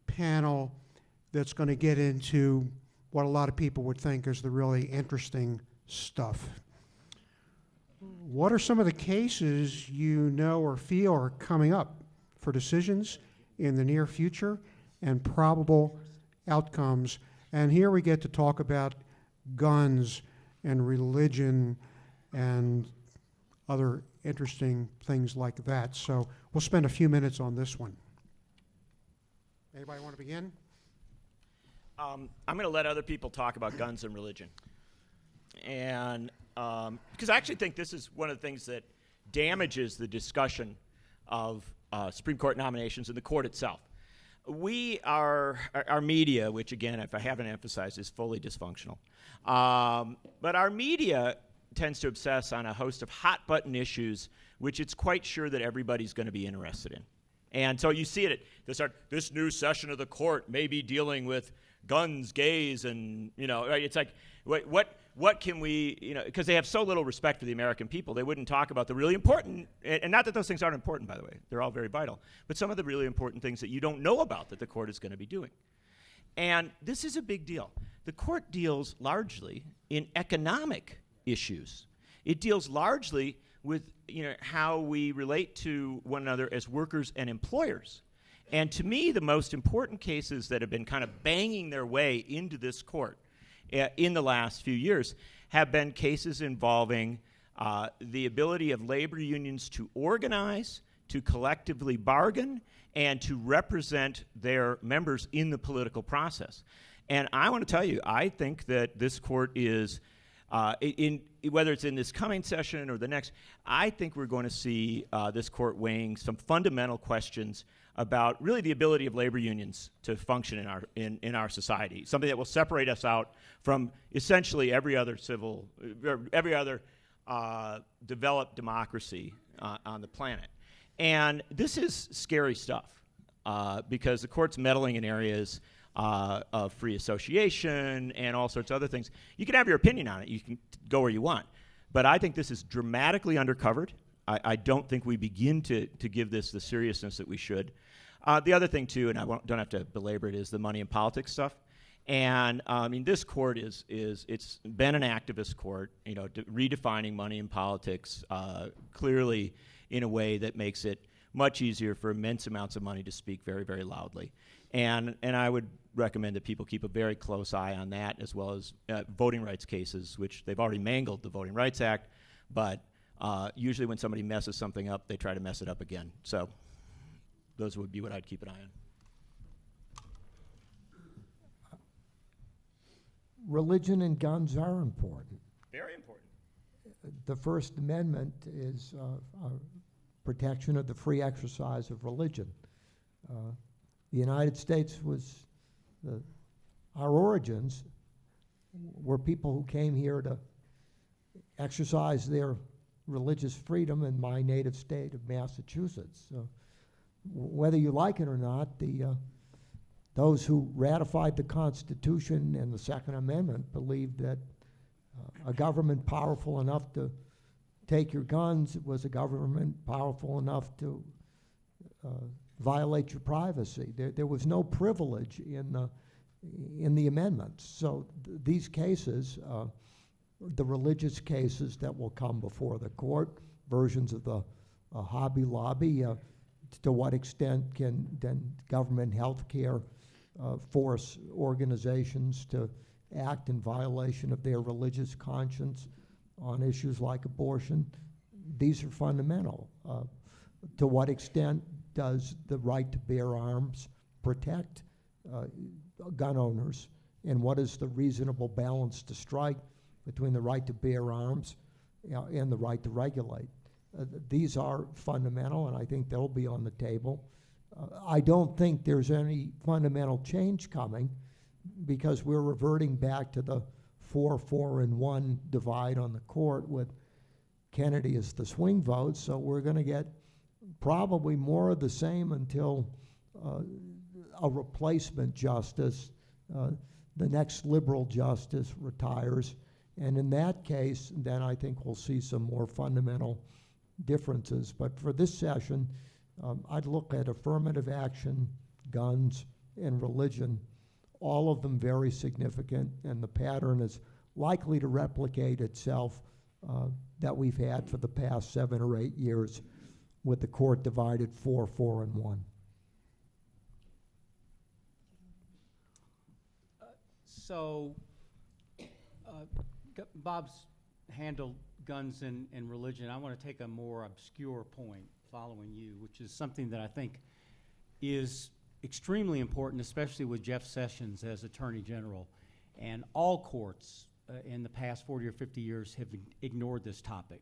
S3: panel that's going to get into what a lot of people would think is the really interesting stuff. What are some of the cases you know or feel are coming up for decisions in the near future and probable outcomes? And here we get to talk about guns and religion and other interesting things like that. So we'll spend a few minutes on this one. Anybody want to begin?
S2: I'm going to let other people talk about guns and religion. And because I actually think this is one of the things that damages the discussion of Supreme Court nominations in the court itself. Our media, which again, if I haven't emphasized, is fully dysfunctional. But our media tends to obsess on a host of hot-button issues, which it's quite sure that everybody's going to be interested in. And so you see it at this new session of the court may be dealing with guns, gays, and, right? It's like, what can we, because they have so little respect for the American people, they wouldn't talk about the really important, and not that those things aren't important, by the way, they're all very vital, but some of the really important things that you don't know about that the court is going to be doing. And this is a big deal. The court deals largely in economic issues. It deals largely with how we relate to one another as workers and employers. And to me, the most important cases that have been kind of banging their way into this court in the last few years have been cases involving the ability of labor unions to organize, to collectively bargain, and to represent their members in the political process. And I want to tell you, I think that this court is, whether it's in this coming session or the next, I think we're going to see this court weighing some fundamental questions about really the ability of labor unions to function in our society, something that will separate us out from essentially every other developed democracy on the planet. And this is scary stuff because the court's meddling in areas of free association and all sorts of other things. You can have your opinion on it. You can go where you want. But I think this is dramatically undercovered. I don't think we begin to give this the seriousness that we should. The other thing, too, and I don't have to belabor it, is the money and politics stuff. And, this court it's been an activist court, redefining money and politics clearly in a way that makes it much easier for immense amounts of money to speak very, very loudly. And I would recommend that people keep a very close eye on that, as well as voting rights cases, which they've already mangled the Voting Rights Act, but usually when somebody messes something up, they try to mess it up again. So those would be what I'd keep an eye on.
S5: Religion and guns are important.
S2: Very important.
S5: The First Amendment is protection of the free exercise of religion. The United States was, our origins were people who came here to exercise their religious freedom in my native state of Massachusetts. Whether you like it or not, those who ratified the Constitution and the Second Amendment believed that a government powerful enough to take your guns was a government powerful enough to violate your privacy. There was no privilege in in the amendments. So these cases, the religious cases that will come before the court, versions of the Hobby Lobby, to what extent can then government health care force organizations to act in violation of their religious conscience on issues like abortion? These are fundamental. To what extent does the right to bear arms protect gun owners? And what is the reasonable balance to strike between the right to bear arms and the right to regulate? These are fundamental, and I think they'll be on the table. I don't think there's any fundamental change coming, because we're reverting back to the 4-4-1 divide on the court with Kennedy as the swing vote. So we're going to get probably more of the same until a replacement justice, the next liberal justice, retires. And in that case, then I think we'll see some more fundamental differences. But for this session, I'd look at affirmative action, guns, and religion, all of them very significant, and the pattern is likely to replicate itself that we've had for the past 7 or 8 years, with the court divided 4-4-1.
S1: So, Bob's handled guns and religion. I want to take a more obscure point following you, which is something that I think is extremely important, especially with Jeff Sessions as Attorney General. And all courts in the past 40 or 50 years have ignored this topic.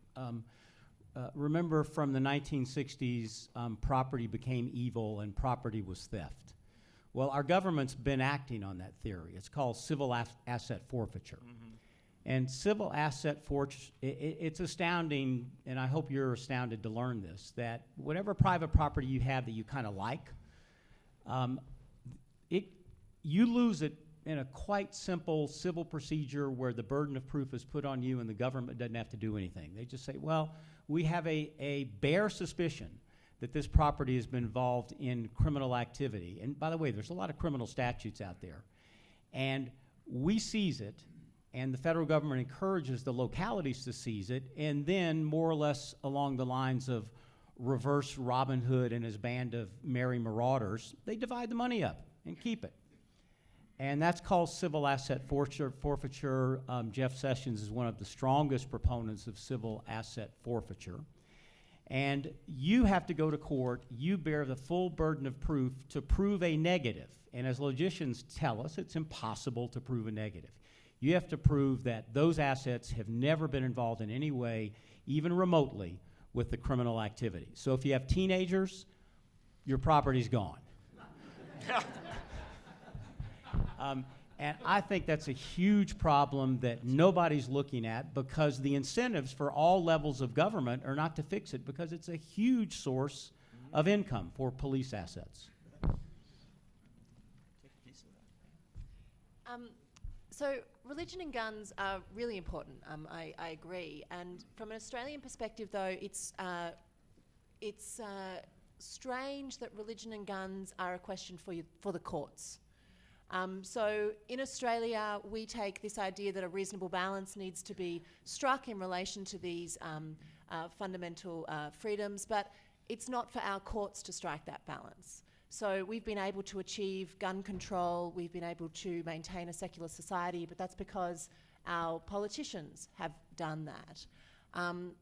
S1: Remember from the 1960s, property became evil and property was theft. Well, our government's been acting on that theory. It's called civil asset forfeiture. Mm-hmm. And civil asset forfeiture, it's astounding, and I hope you're astounded to learn this, that whatever private property you have that you kind of like, you lose it in a quite simple civil procedure where the burden of proof is put on you and the government doesn't have to do anything. They just say, well, we have a bare suspicion that this property has been involved in criminal activity. And by the way, there's a lot of criminal statutes out there. And we seize it, and the federal government encourages the localities to seize it, and then more or less along the lines of reverse Robin Hood and his band of merry marauders, they divide the money up and keep it. And that's called civil asset forfeiture. Jeff Sessions is one of the strongest proponents of civil asset forfeiture. And you have to go to court. You bear the full burden of proof to prove a negative. And as logicians tell us, it's impossible to prove a negative. You have to prove that those assets have never been involved in any way, even remotely, with the criminal activity. So if you have teenagers, your property's gone. And I think that's a huge problem that nobody's looking at, because the incentives for all levels of government are not to fix it, because it's a huge source of income for police assets.
S6: So religion and guns are really important. I agree. And from an Australian perspective, though, it's strange that religion and guns are a question for the courts. So in Australia, we take this idea that a reasonable balance needs to be struck in relation to these fundamental freedoms, but it's not for our courts to strike that balance. So we've been able to achieve gun control, we've been able to maintain a secular society, but that's because our politicians have done that.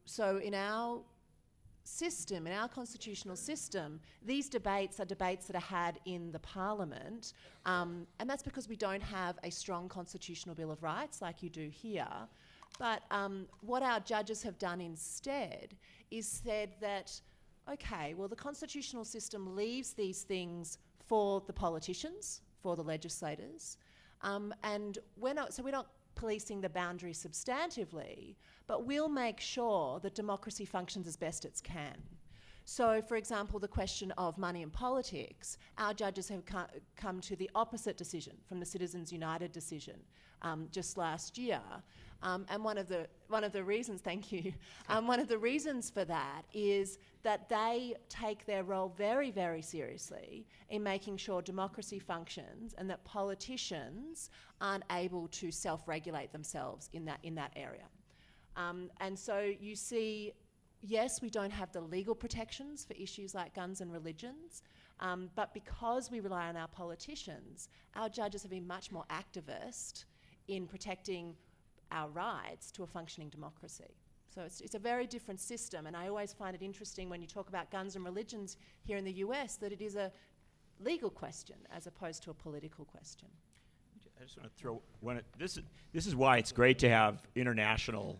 S6: So in our system, in our constitutional system, these debates are debates that are had in the Parliament, and that's because we don't have a strong constitutional Bill of Rights like you do here. But what our judges have done instead is said that, okay, well, the constitutional system leaves these things for the politicians, for the legislators, and we're not policing the boundary substantively, but we'll make sure that democracy functions as best it can. So, for example, the question of money in politics, our judges have come to the opposite decision from the Citizens United decision just last year. And one of the reasons, thank you, one of the reasons for that is that they take their role very, very seriously in making sure democracy functions and that politicians aren't able to self-regulate themselves in that area. And so you see, yes, we don't have the legal protections for issues like guns and religions, but because we rely on our politicians, our judges have been much more activist in protecting our rights to a functioning democracy. So it's a very different system, and I always find it interesting when you talk about guns and religions here in the US that it is a legal question as opposed to a political question.
S2: I just want to throw one. This is why it's great to have international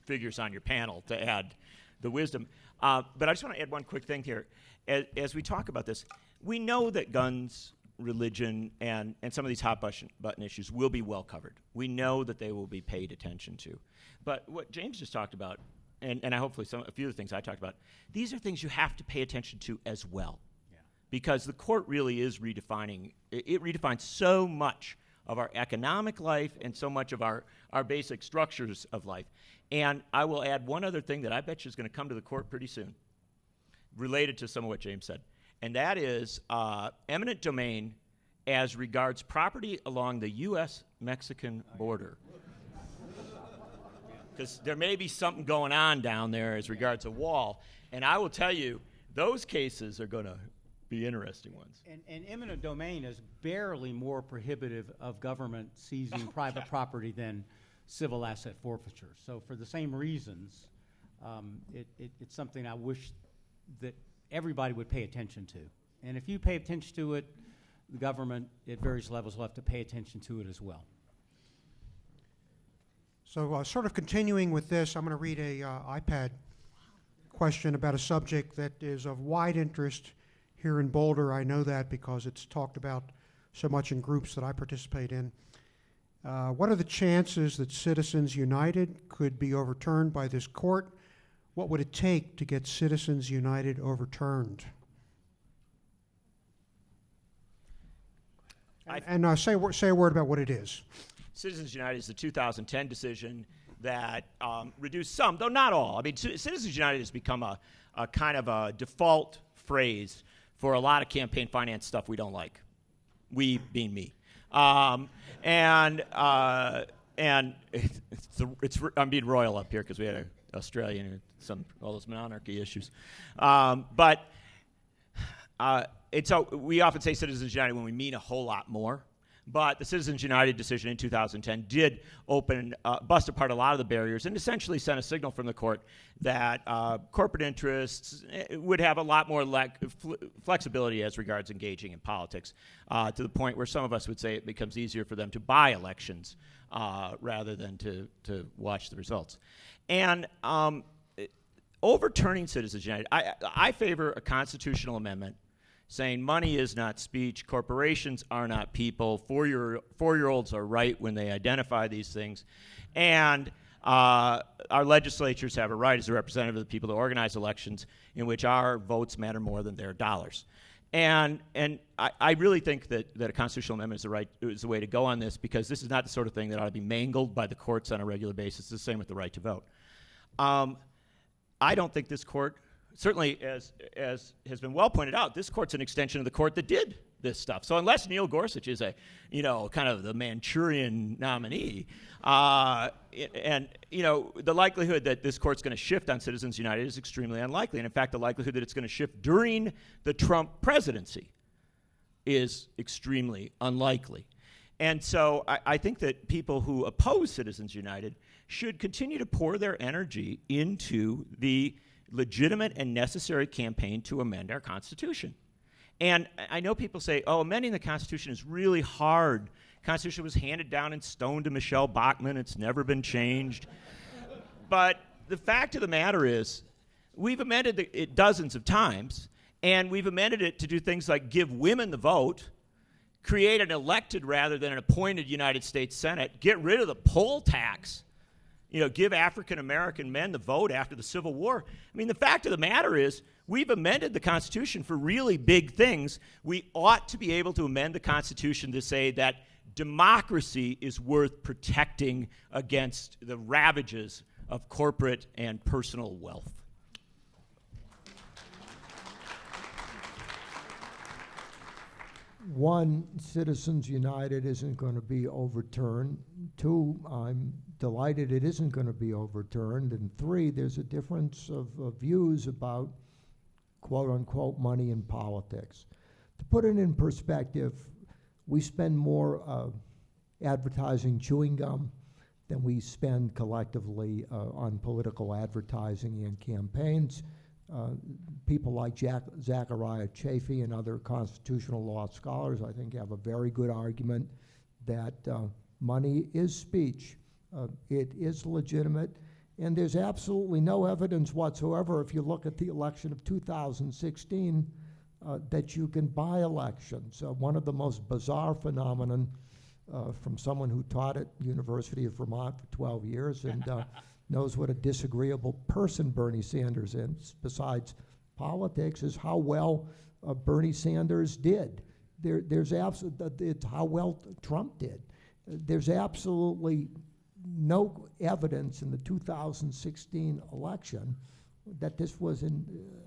S2: figures on your panel to add the wisdom. But I just want to add one quick thing here. As we talk about this, we know that guns, religion, and some of these hot button issues will be well covered. We know that they will be paid attention to. But what James just talked about, and I hopefully a few of the things I talked about, these are things you have to pay attention to as well. Yeah. Because the court really is redefining, it redefines so much of our economic life and so much of our basic structures of life. And I will add one other thing that I bet you is going to come to the court pretty soon, related to some of what James said. And that is eminent domain as regards property along the U.S.-Mexican border. Because there may be something going on down there as regards a wall. And I will tell you, those cases are going to be interesting ones.
S1: And eminent domain is barely more prohibitive of government seizing private property than civil asset forfeiture. So for the same reasons, it's something I wish that everybody would pay attention to. And if you pay attention to it, the government at various levels will have to pay attention to it as well.
S3: So sort of continuing with this, I'm going to read a iPad question about a subject that is of wide interest here in Boulder. I know that because it's talked about so much in groups that I participate in. What are the chances that Citizens United could be overturned by this court? What would it take to get Citizens United overturned? And say a word about what it is.
S2: Citizens United is the 2010 decision that reduced some, though not all. I mean, Citizens United has become a kind of a default phrase for a lot of campaign finance stuff we don't like. We being me. I'm being royal up here because we had an Australian and all those monarchy issues. We often say Citizens United when we mean a whole lot more. But the Citizens United decision in 2010 did bust apart a lot of the barriers and essentially sent a signal from the court that corporate interests would have a lot more flexibility as regards engaging in politics, to the point where some of us would say it becomes easier for them to buy elections rather than to watch the results. And overturning Citizens United, I favor a constitutional amendment saying money is not speech, corporations are not people, 4-year-olds are right when they identify these things, and our legislatures have a right as a representative of the people to organize elections in which our votes matter more than their dollars. And I really think that a constitutional amendment is the way to go on this, because this is not the sort of thing that ought to be mangled by the courts on a regular basis. It's the same with the right to vote. I don't think this court, certainly as has been well pointed out, this court's an extension of the court that did this stuff. So unless Neil Gorsuch is kind of the Manchurian nominee, the likelihood that this court's going to shift on Citizens United is extremely unlikely. And in fact, the likelihood that it's going to shift during the Trump presidency is extremely unlikely. And so I think that people who oppose Citizens United should continue to pour their energy into the legitimate and necessary campaign to amend our Constitution. And I know people say, amending the Constitution is really hard. The Constitution was handed down in stone to Michelle Bachmann. It's never been changed. But the fact of the matter is, we've amended it dozens of times, and we've amended it to do things like give women the vote, create an elected rather than an appointed United States Senate, get rid of the poll tax, give African American men the vote after the Civil War. I mean, the fact of the matter is, we've amended the Constitution for really big things. We ought to be able to amend the Constitution to say that democracy is worth protecting against the ravages of corporate and personal wealth.
S5: One, Citizens United isn't going to be overturned. Two, I'm delighted it isn't going to be overturned. And three, there's a difference of views about quote-unquote money in politics. To put it in perspective, we spend more advertising chewing gum than we spend collectively on political advertising and campaigns. People like Zachariah Chafee and other constitutional law scholars, I think, have a very good argument that money is speech. It is legitimate, and there's absolutely no evidence whatsoever, if you look at the election of 2016, that you can buy elections. One of the most bizarre phenomenon from someone who taught at University of Vermont for 12 years and knows what a disagreeable person Bernie Sanders is, besides politics, is how well Bernie Sanders did. It's how well Trump did. There's absolutely no evidence in the 2016 election that this was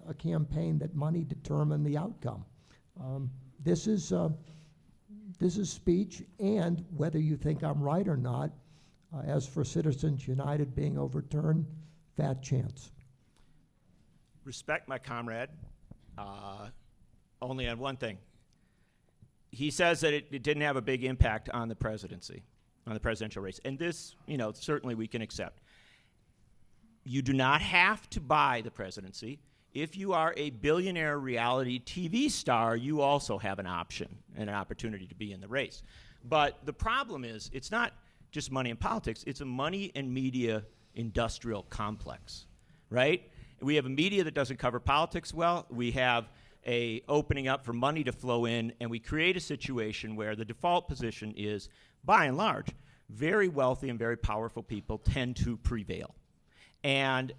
S5: a campaign that money determined the outcome. This is speech, and whether you think I'm right or not, as for Citizens United being overturned, fat chance.
S2: Respect my comrade, only on one thing. He says that it didn't have a big impact on the presidency, on the presidential race. And this, certainly we can accept. You do not have to buy the presidency. If you are a billionaire reality TV star, you also have an option and an opportunity to be in the race. But the problem is, it's not just money in politics, it's a money and media industrial complex, right? We have a media that doesn't cover politics well. We have a opening up for money to flow in, and we create a situation where the default position is, by and large, very wealthy and very powerful people tend to prevail. And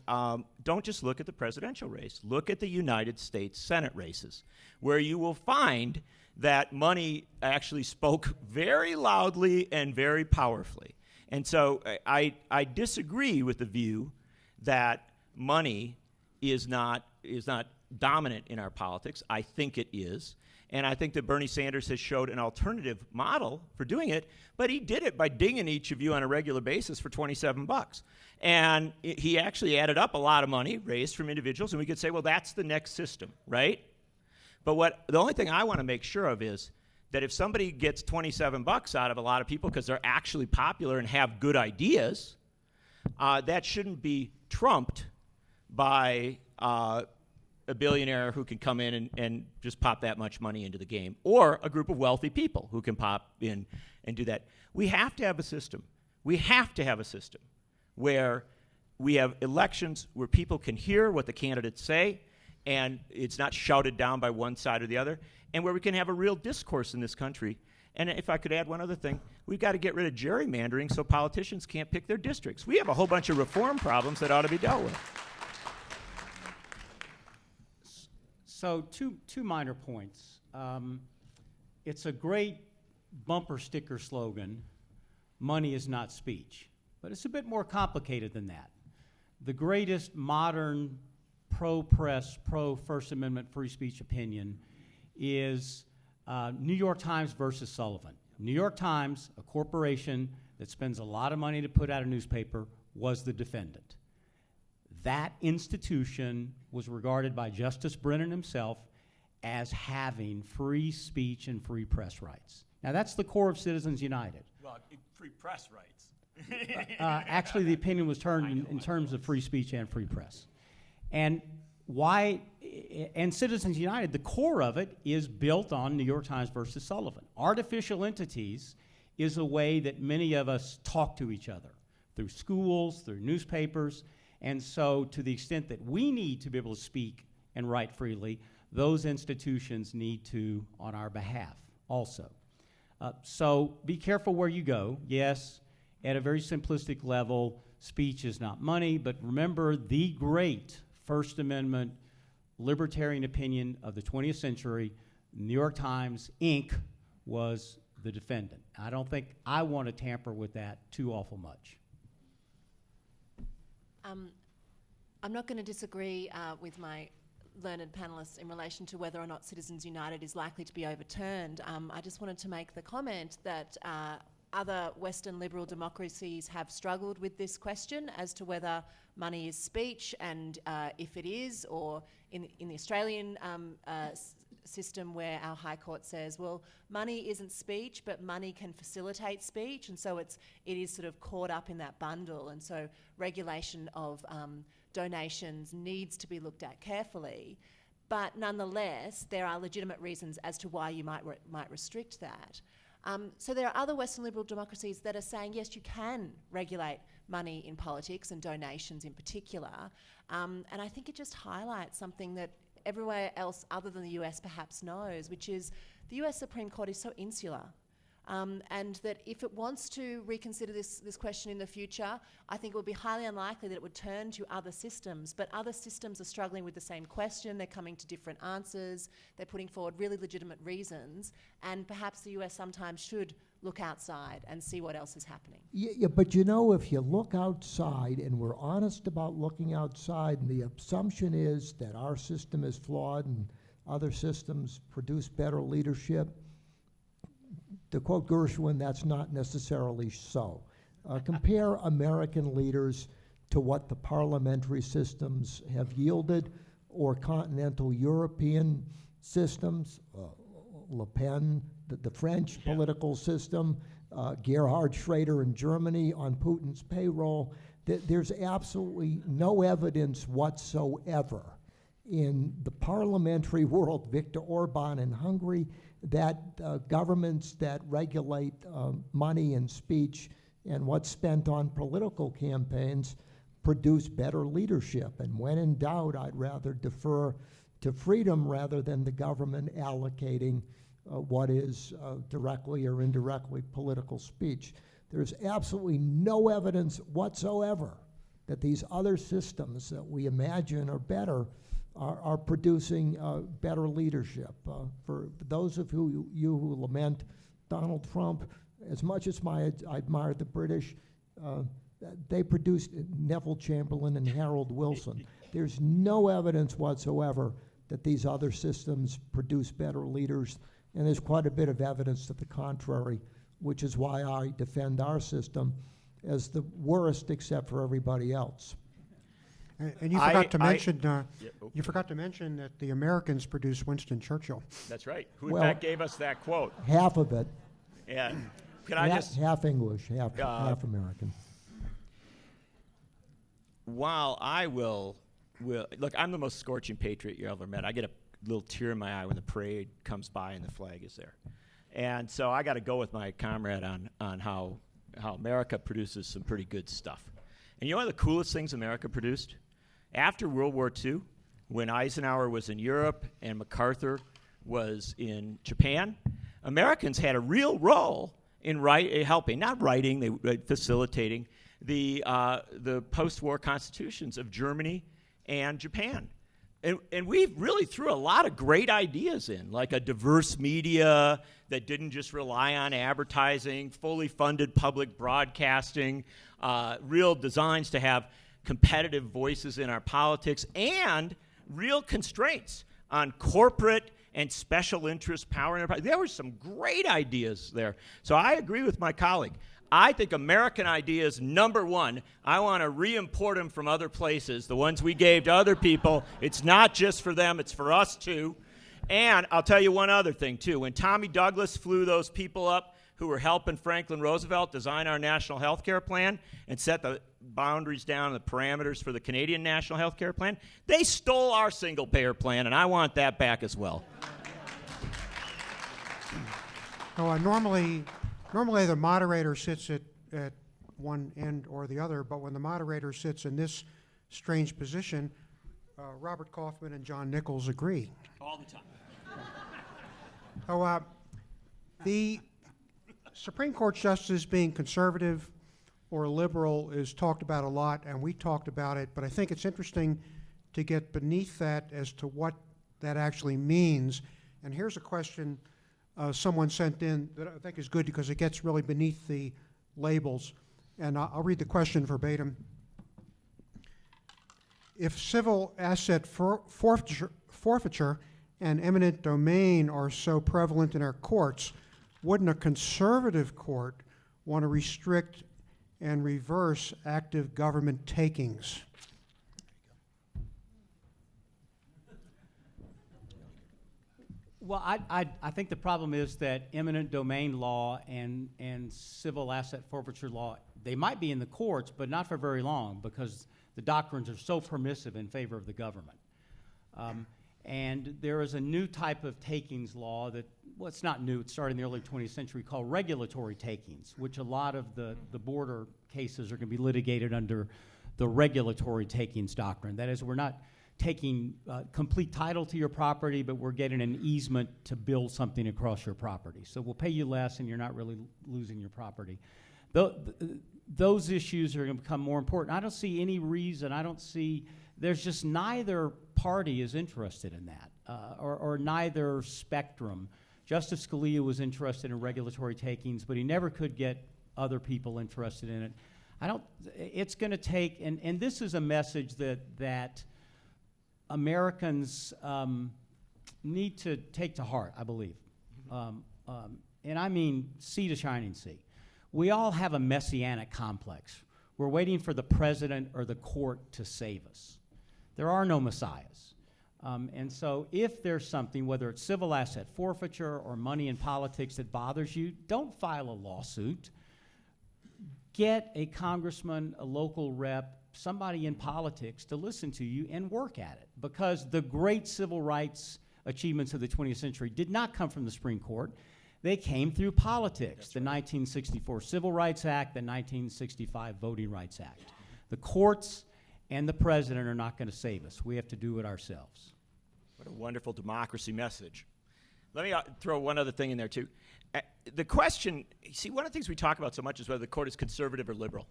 S2: don't just look at the presidential race. Look at the United States Senate races, where you will find that money actually spoke very loudly and very powerfully. And so I disagree with the view that money is not dominant in our politics. I think it is. And I think that Bernie Sanders has showed an alternative model for doing it, but he did it by dinging each of you on a regular basis for $27. And he actually added up a lot of money raised from individuals, and we could say, well, that's the next system, right? But the only thing I want to make sure of is that if somebody gets $27 out of a lot of people because they're actually popular and have good ideas, that shouldn't be trumped by a billionaire who can come in and just pop that much money into the game, or a group of wealthy people who can pop in and do that. We have to have a system. We have to have a system where we have elections where people can hear what the candidates say, and it's not shouted down by one side or the other, and where we can have a real discourse in this country. And if I could add one other thing, we've got to get rid of gerrymandering so politicians can't pick their districts. We have a whole bunch of reform problems that ought to be dealt with.
S1: So two minor points. It's a great bumper sticker slogan, money is not speech. But it's a bit more complicated than that. The greatest modern pro-press, pro-First Amendment free speech opinion is New York Times versus Sullivan. New York Times, a corporation that spends a lot of money to put out a newspaper, was the defendant. That institution was regarded by Justice Brennan himself as having free speech and free press rights. Now, that's the core of Citizens United.
S2: Well, free press rights.
S1: Actually, the opinion was turned in terms of free speech and free press. And Citizens United, the core of it is built on New York Times versus Sullivan. Artificial entities is a way that many of us talk to each other, through schools, through newspapers. And so to the extent that we need to be able to speak and write freely, those institutions need to on our behalf also. So be careful where you go. Yes, at a very simplistic level, speech is not money, but remember the great First Amendment libertarian opinion of the 20th century, New York Times, Inc., was the defendant. I don't think I want to tamper with that too awful much.
S6: I'm not going to disagree with my learned panelists in relation to whether or not Citizens United is likely to be overturned. I just wanted to make the comment that other Western liberal democracies have struggled with this question as to whether money is speech, and if it is, or in the Australian system where our High Court says, well, money isn't speech, but money can facilitate speech, and so it is sort of caught up in that bundle, and so regulation of donations needs to be looked at carefully. But nonetheless, there are legitimate reasons as to why you might restrict that. So there are other Western liberal democracies that are saying, yes, you can regulate money in politics and donations in particular. And I think it just highlights something that everywhere else other than the US perhaps knows, which is the US Supreme Court is so insular. And that if it wants to reconsider this question in the future, I think it would be highly unlikely that it would turn to other systems. But other systems are struggling with the same question. They're coming to different answers. They're putting forward really legitimate reasons. And perhaps the US sometimes should look outside and see what else is happening.
S5: Yeah, but you know, if you look outside, and we're honest about looking outside, and the assumption is that our system is flawed and other systems produce better leadership, to quote Gershwin, that's not necessarily so. Compare American leaders to what the parliamentary systems have yielded, or continental European systems, Le Pen, the French political system, Gerhard Schroeder in Germany on Putin's payroll. There's absolutely no evidence whatsoever in the parliamentary world, Viktor Orban in Hungary, that governments that regulate money and speech and what's spent on political campaigns produce better leadership. And when in doubt, I'd rather defer to freedom rather than the government allocating what is directly or indirectly political speech. There's absolutely no evidence whatsoever that these other systems that we imagine are better are producing better leadership. For those of you who lament Donald Trump, as much as I admire the British, they produced Neville Chamberlain and Harold Wilson. There's no evidence whatsoever that these other systems produce better leaders, and there's quite a bit of evidence to the contrary, which is why I defend our system as the worst except for everybody else.
S3: And you forgot to mention you forgot to mention that the Americans produced Winston Churchill.
S2: That's right. Who in fact gave us that quote.
S5: Half of it.
S2: Yeah. Could I just
S5: half English, half American.
S2: While I will look, I'm the most scorching patriot you ever met. I get a little tear in my eye when the parade comes by and the flag is there. And so I got to go with my comrade on how America produces some pretty good stuff. And you know one of the coolest things America produced? After World War II, when Eisenhower was in Europe and MacArthur was in Japan, Americans had a real role in helping, not writing, they facilitating the post-war constitutions of Germany and Japan. And we really threw a lot of great ideas in, like a diverse media that didn't just rely on advertising, fully funded public broadcasting, real designs to have competitive voices in our politics, and real constraints on corporate and special interest power. There were some great ideas there. So I agree with my colleague. I think American ideas, number one, I want to re-import them from other places, the ones we gave to other people. It's not just for them, it's for us too. And I'll tell you one other thing too. When Tommy Douglas flew those people up who were helping Franklin Roosevelt design our national health care plan and set the boundaries down, the parameters for the Canadian national health care plan, they stole our single-payer plan, and I want that back as well.
S3: Oh, normally the moderator sits at one end or the other, but when the moderator sits in this strange position, Robert Kaufman and John Nichols agree.
S2: All the time.
S3: The Supreme Court justices being conservative or liberal is talked about a lot, and we talked about it, but I think it's interesting to get beneath that as to what that actually means. And here's a question someone sent in that I think is good because it gets really beneath the labels. And I'll read the question verbatim. If civil asset forfeiture and eminent domain are so prevalent in our courts, wouldn't a conservative court want to restrict and reverse active government takings?
S1: Well, I think the problem is that eminent domain law and civil asset forfeiture law, they might be in the courts, but not for very long because the doctrines are so permissive in favor of the government. And there is a new type of takings law that, well, it's not new, it started in the early 20th century, called regulatory takings, which a lot of the border cases are going to be litigated under the regulatory takings doctrine. That is, we're not taking complete title to your property, but we're getting an easement to build something across your property. So we'll pay you less and you're not really losing your property. Those issues are going to become more important. I don't see any reason, there's just neither party is interested in that, or neither spectrum. Justice Scalia was interested in regulatory takings, but he never could get other people interested in it. It's going to take, and this is a message that Americans need to take to heart, I believe. And I mean sea to shining sea. We all have a messianic complex. We're waiting for the president or the court to save us. There are no messiahs. And so if there's something, whether it's civil asset forfeiture or money in politics that bothers you, don't file a lawsuit. Get a congressman, a local rep, somebody in politics to listen to you and work at it. Because the great civil rights achievements of the 20th century did not come from the Supreme Court. They came through politics. That's the 1964 Civil Rights Act, the 1965 Voting Rights Act. The courts and the president are not going to save us. We have to do it ourselves.
S2: What a wonderful democracy message. Let me throw one other thing in there, too. The question, see, one of the things we talk about so much is whether the court is conservative or liberal.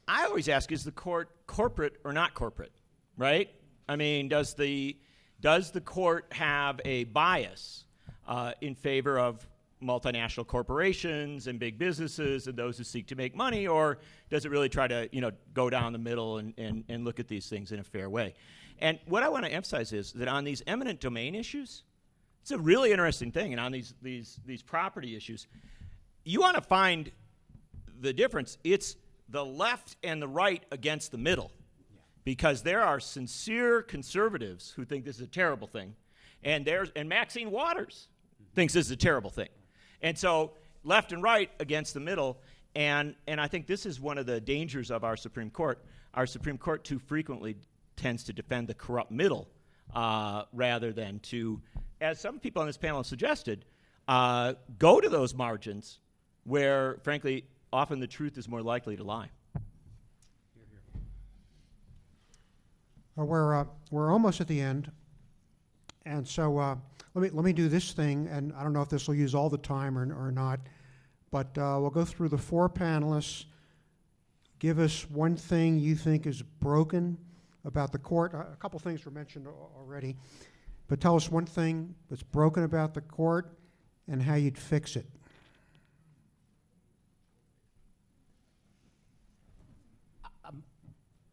S2: I always ask, is the court corporate or not corporate, right? I mean, does the court have a bias in favor of multinational corporations and big businesses and those who seek to make money, or does it really try to, go down the middle and look at these things in a fair way? And what I want to emphasize is that on these eminent domain issues, it's a really interesting thing, and on these property issues, you want to find the difference. It's the left and the right against the middle, because there are sincere conservatives who think this is a terrible thing, and Maxine Waters thinks this is a terrible thing. And so left and right against the middle, and I think this is one of the dangers of our Supreme Court. Our Supreme Court too frequently tends to defend the corrupt middle rather than to, as some people on this panel have suggested, go to those margins where, frankly, often the truth is more likely to lie.
S3: We're almost at the end, and so let me do this thing, and I don't know if this will use all the time or not, but we'll go through the four panelists. Give us one thing you think is broken about the court. A couple things were mentioned already, but tell us one thing that's broken about the court and how you'd fix it.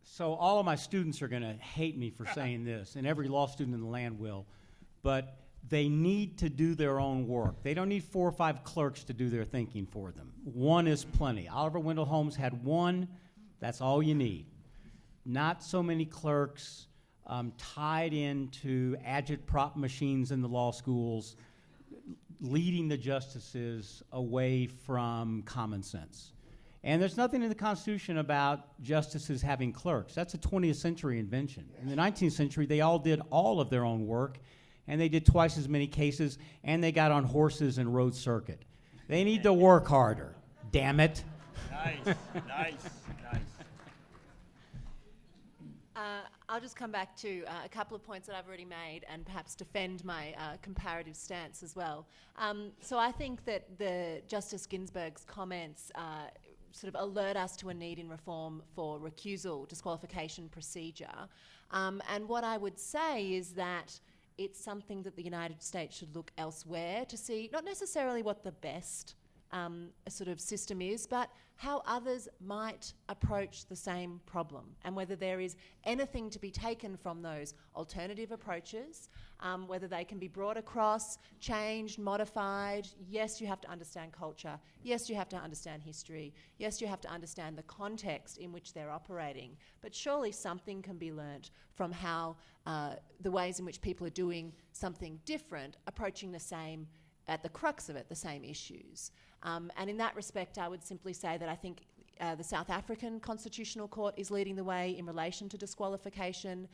S1: So all of my students are going to hate me for saying this, and every law student in the land will, but they need to do their own work. They don't need 4 or 5 clerks to do their thinking for them. One is plenty. Oliver Wendell Holmes had one. That's all you need. Not so many clerks tied into agitprop machines in the law schools, leading the justices away from common sense. And there's nothing in the Constitution about justices having clerks. That's a 20th century invention. In the 19th century, they all did all of their own work, and they did twice as many cases, and they got on horses and rode circuit. They need to work harder, damn it.
S2: Nice.
S6: I'll just come back to a couple of points that I've already made and perhaps defend my comparative stance as well. So I think that the Justice Ginsburg's comments sort of alert us to a need in reform for recusal disqualification procedure. And what I would say is that it's something that the United States should look elsewhere to see, not necessarily what the best sort of system is, but how others might approach the same problem, and whether there is anything to be taken from those alternative approaches, whether they can be brought across, changed, modified. Yes, you have to understand culture. Yes, you have to understand history. Yes, you have to understand the context in which they're operating. But surely something can be learnt from how the ways in which people are doing something different, approaching the same, at the crux of it, the same issues. And in that respect, I would simply say that I think the South African Constitutional Court is leading the way in relation to disqualification.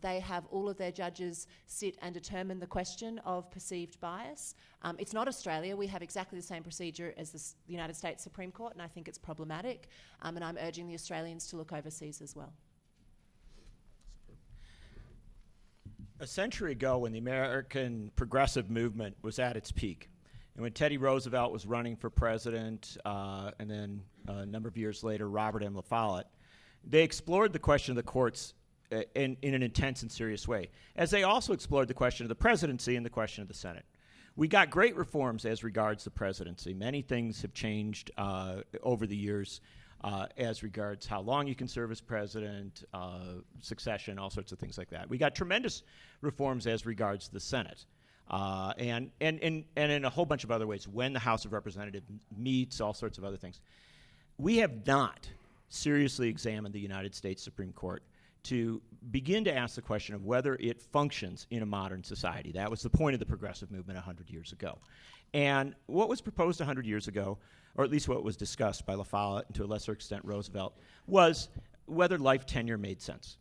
S6: They have all of their judges sit and determine the question of perceived bias. It's not Australia. We have exactly the same procedure as the United States Supreme Court, and I think it's problematic. And I'm urging the Australians to look overseas as well.
S2: A century ago, when the American progressive movement was at its peak, and when Teddy Roosevelt was running for president, and then a number of years later, Robert M. La Follette, they explored the question of the courts in an intense and serious way, as they also explored the question of the presidency and the question of the Senate. We got great reforms as regards the presidency. Many things have changed over the years as regards how long you can serve as president, succession, all sorts of things like that. We got tremendous reforms as regards the Senate. And in a whole bunch of other ways, when the House of Representatives meets, all sorts of other things. We have not seriously examined the United States Supreme Court to begin to ask the question of whether it functions in a modern society. That was the point of the progressive movement 100 years ago. And what was proposed 100 years ago, or at least what was discussed by La Follette and to a lesser extent Roosevelt, was whether life tenure made sense.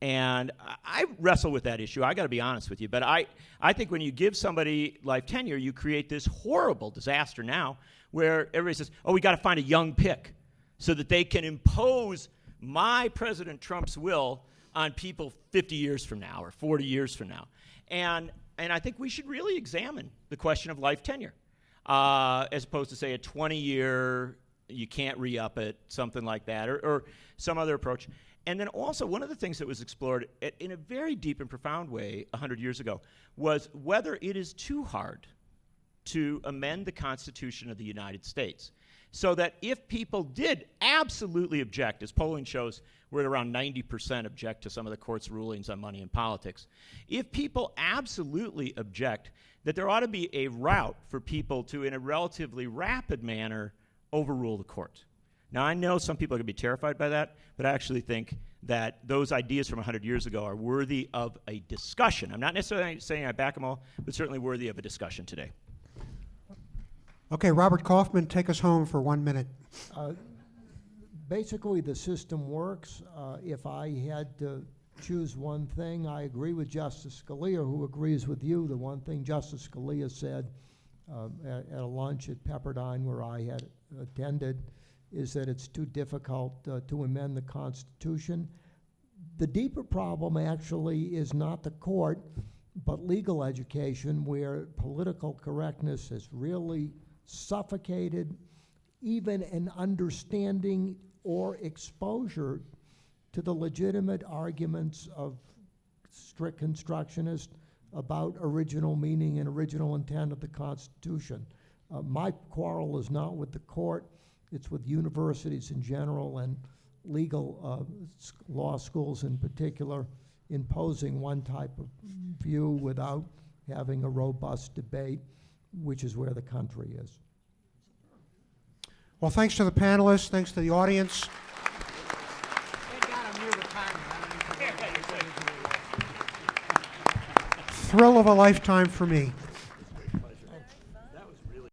S2: And I wrestle with that issue. I got to be honest with you. But I think when you give somebody life tenure, you create this horrible disaster now where everybody says, oh, we got to find a young pick so that they can impose my President Trump's will on people 50 years from now or 40 years from now. And I think we should really examine the question of life tenure as opposed to, say, a 20-year, you can't re-up it, something like that, or some other approach. And then also, one of the things that was explored in a very deep and profound way 100 years ago was whether it is too hard to amend the Constitution of the United States. So that if people did absolutely object, as polling shows we're at around 90% object to some of the court's rulings on money and politics, if people absolutely object, that there ought to be a route for people to, in a relatively rapid manner, overrule the court. Now, I know some people are going to be terrified by that, but I actually think that those ideas from 100 years ago are worthy of a discussion. I'm not necessarily saying I back them all, but certainly worthy of a discussion today.
S3: Okay, Robert Kaufman, take us home for 1 minute.
S5: Basically, the system works. If I had to choose one thing, I agree with Justice Scalia, who agrees with you. The one thing Justice Scalia said at a lunch at Pepperdine where I had attended is that it's too difficult to amend the Constitution. The deeper problem actually is not the court, but legal education, where political correctness has really suffocated even an understanding or exposure to the legitimate arguments of strict constructionists about original meaning and original intent of the Constitution. My quarrel is not with the court, it's with universities in general and legal law schools in particular, imposing one type of view without having a robust debate, which is where the country is.
S3: Well, thanks to the panelists, thanks to the audience. Thrill of a lifetime for me.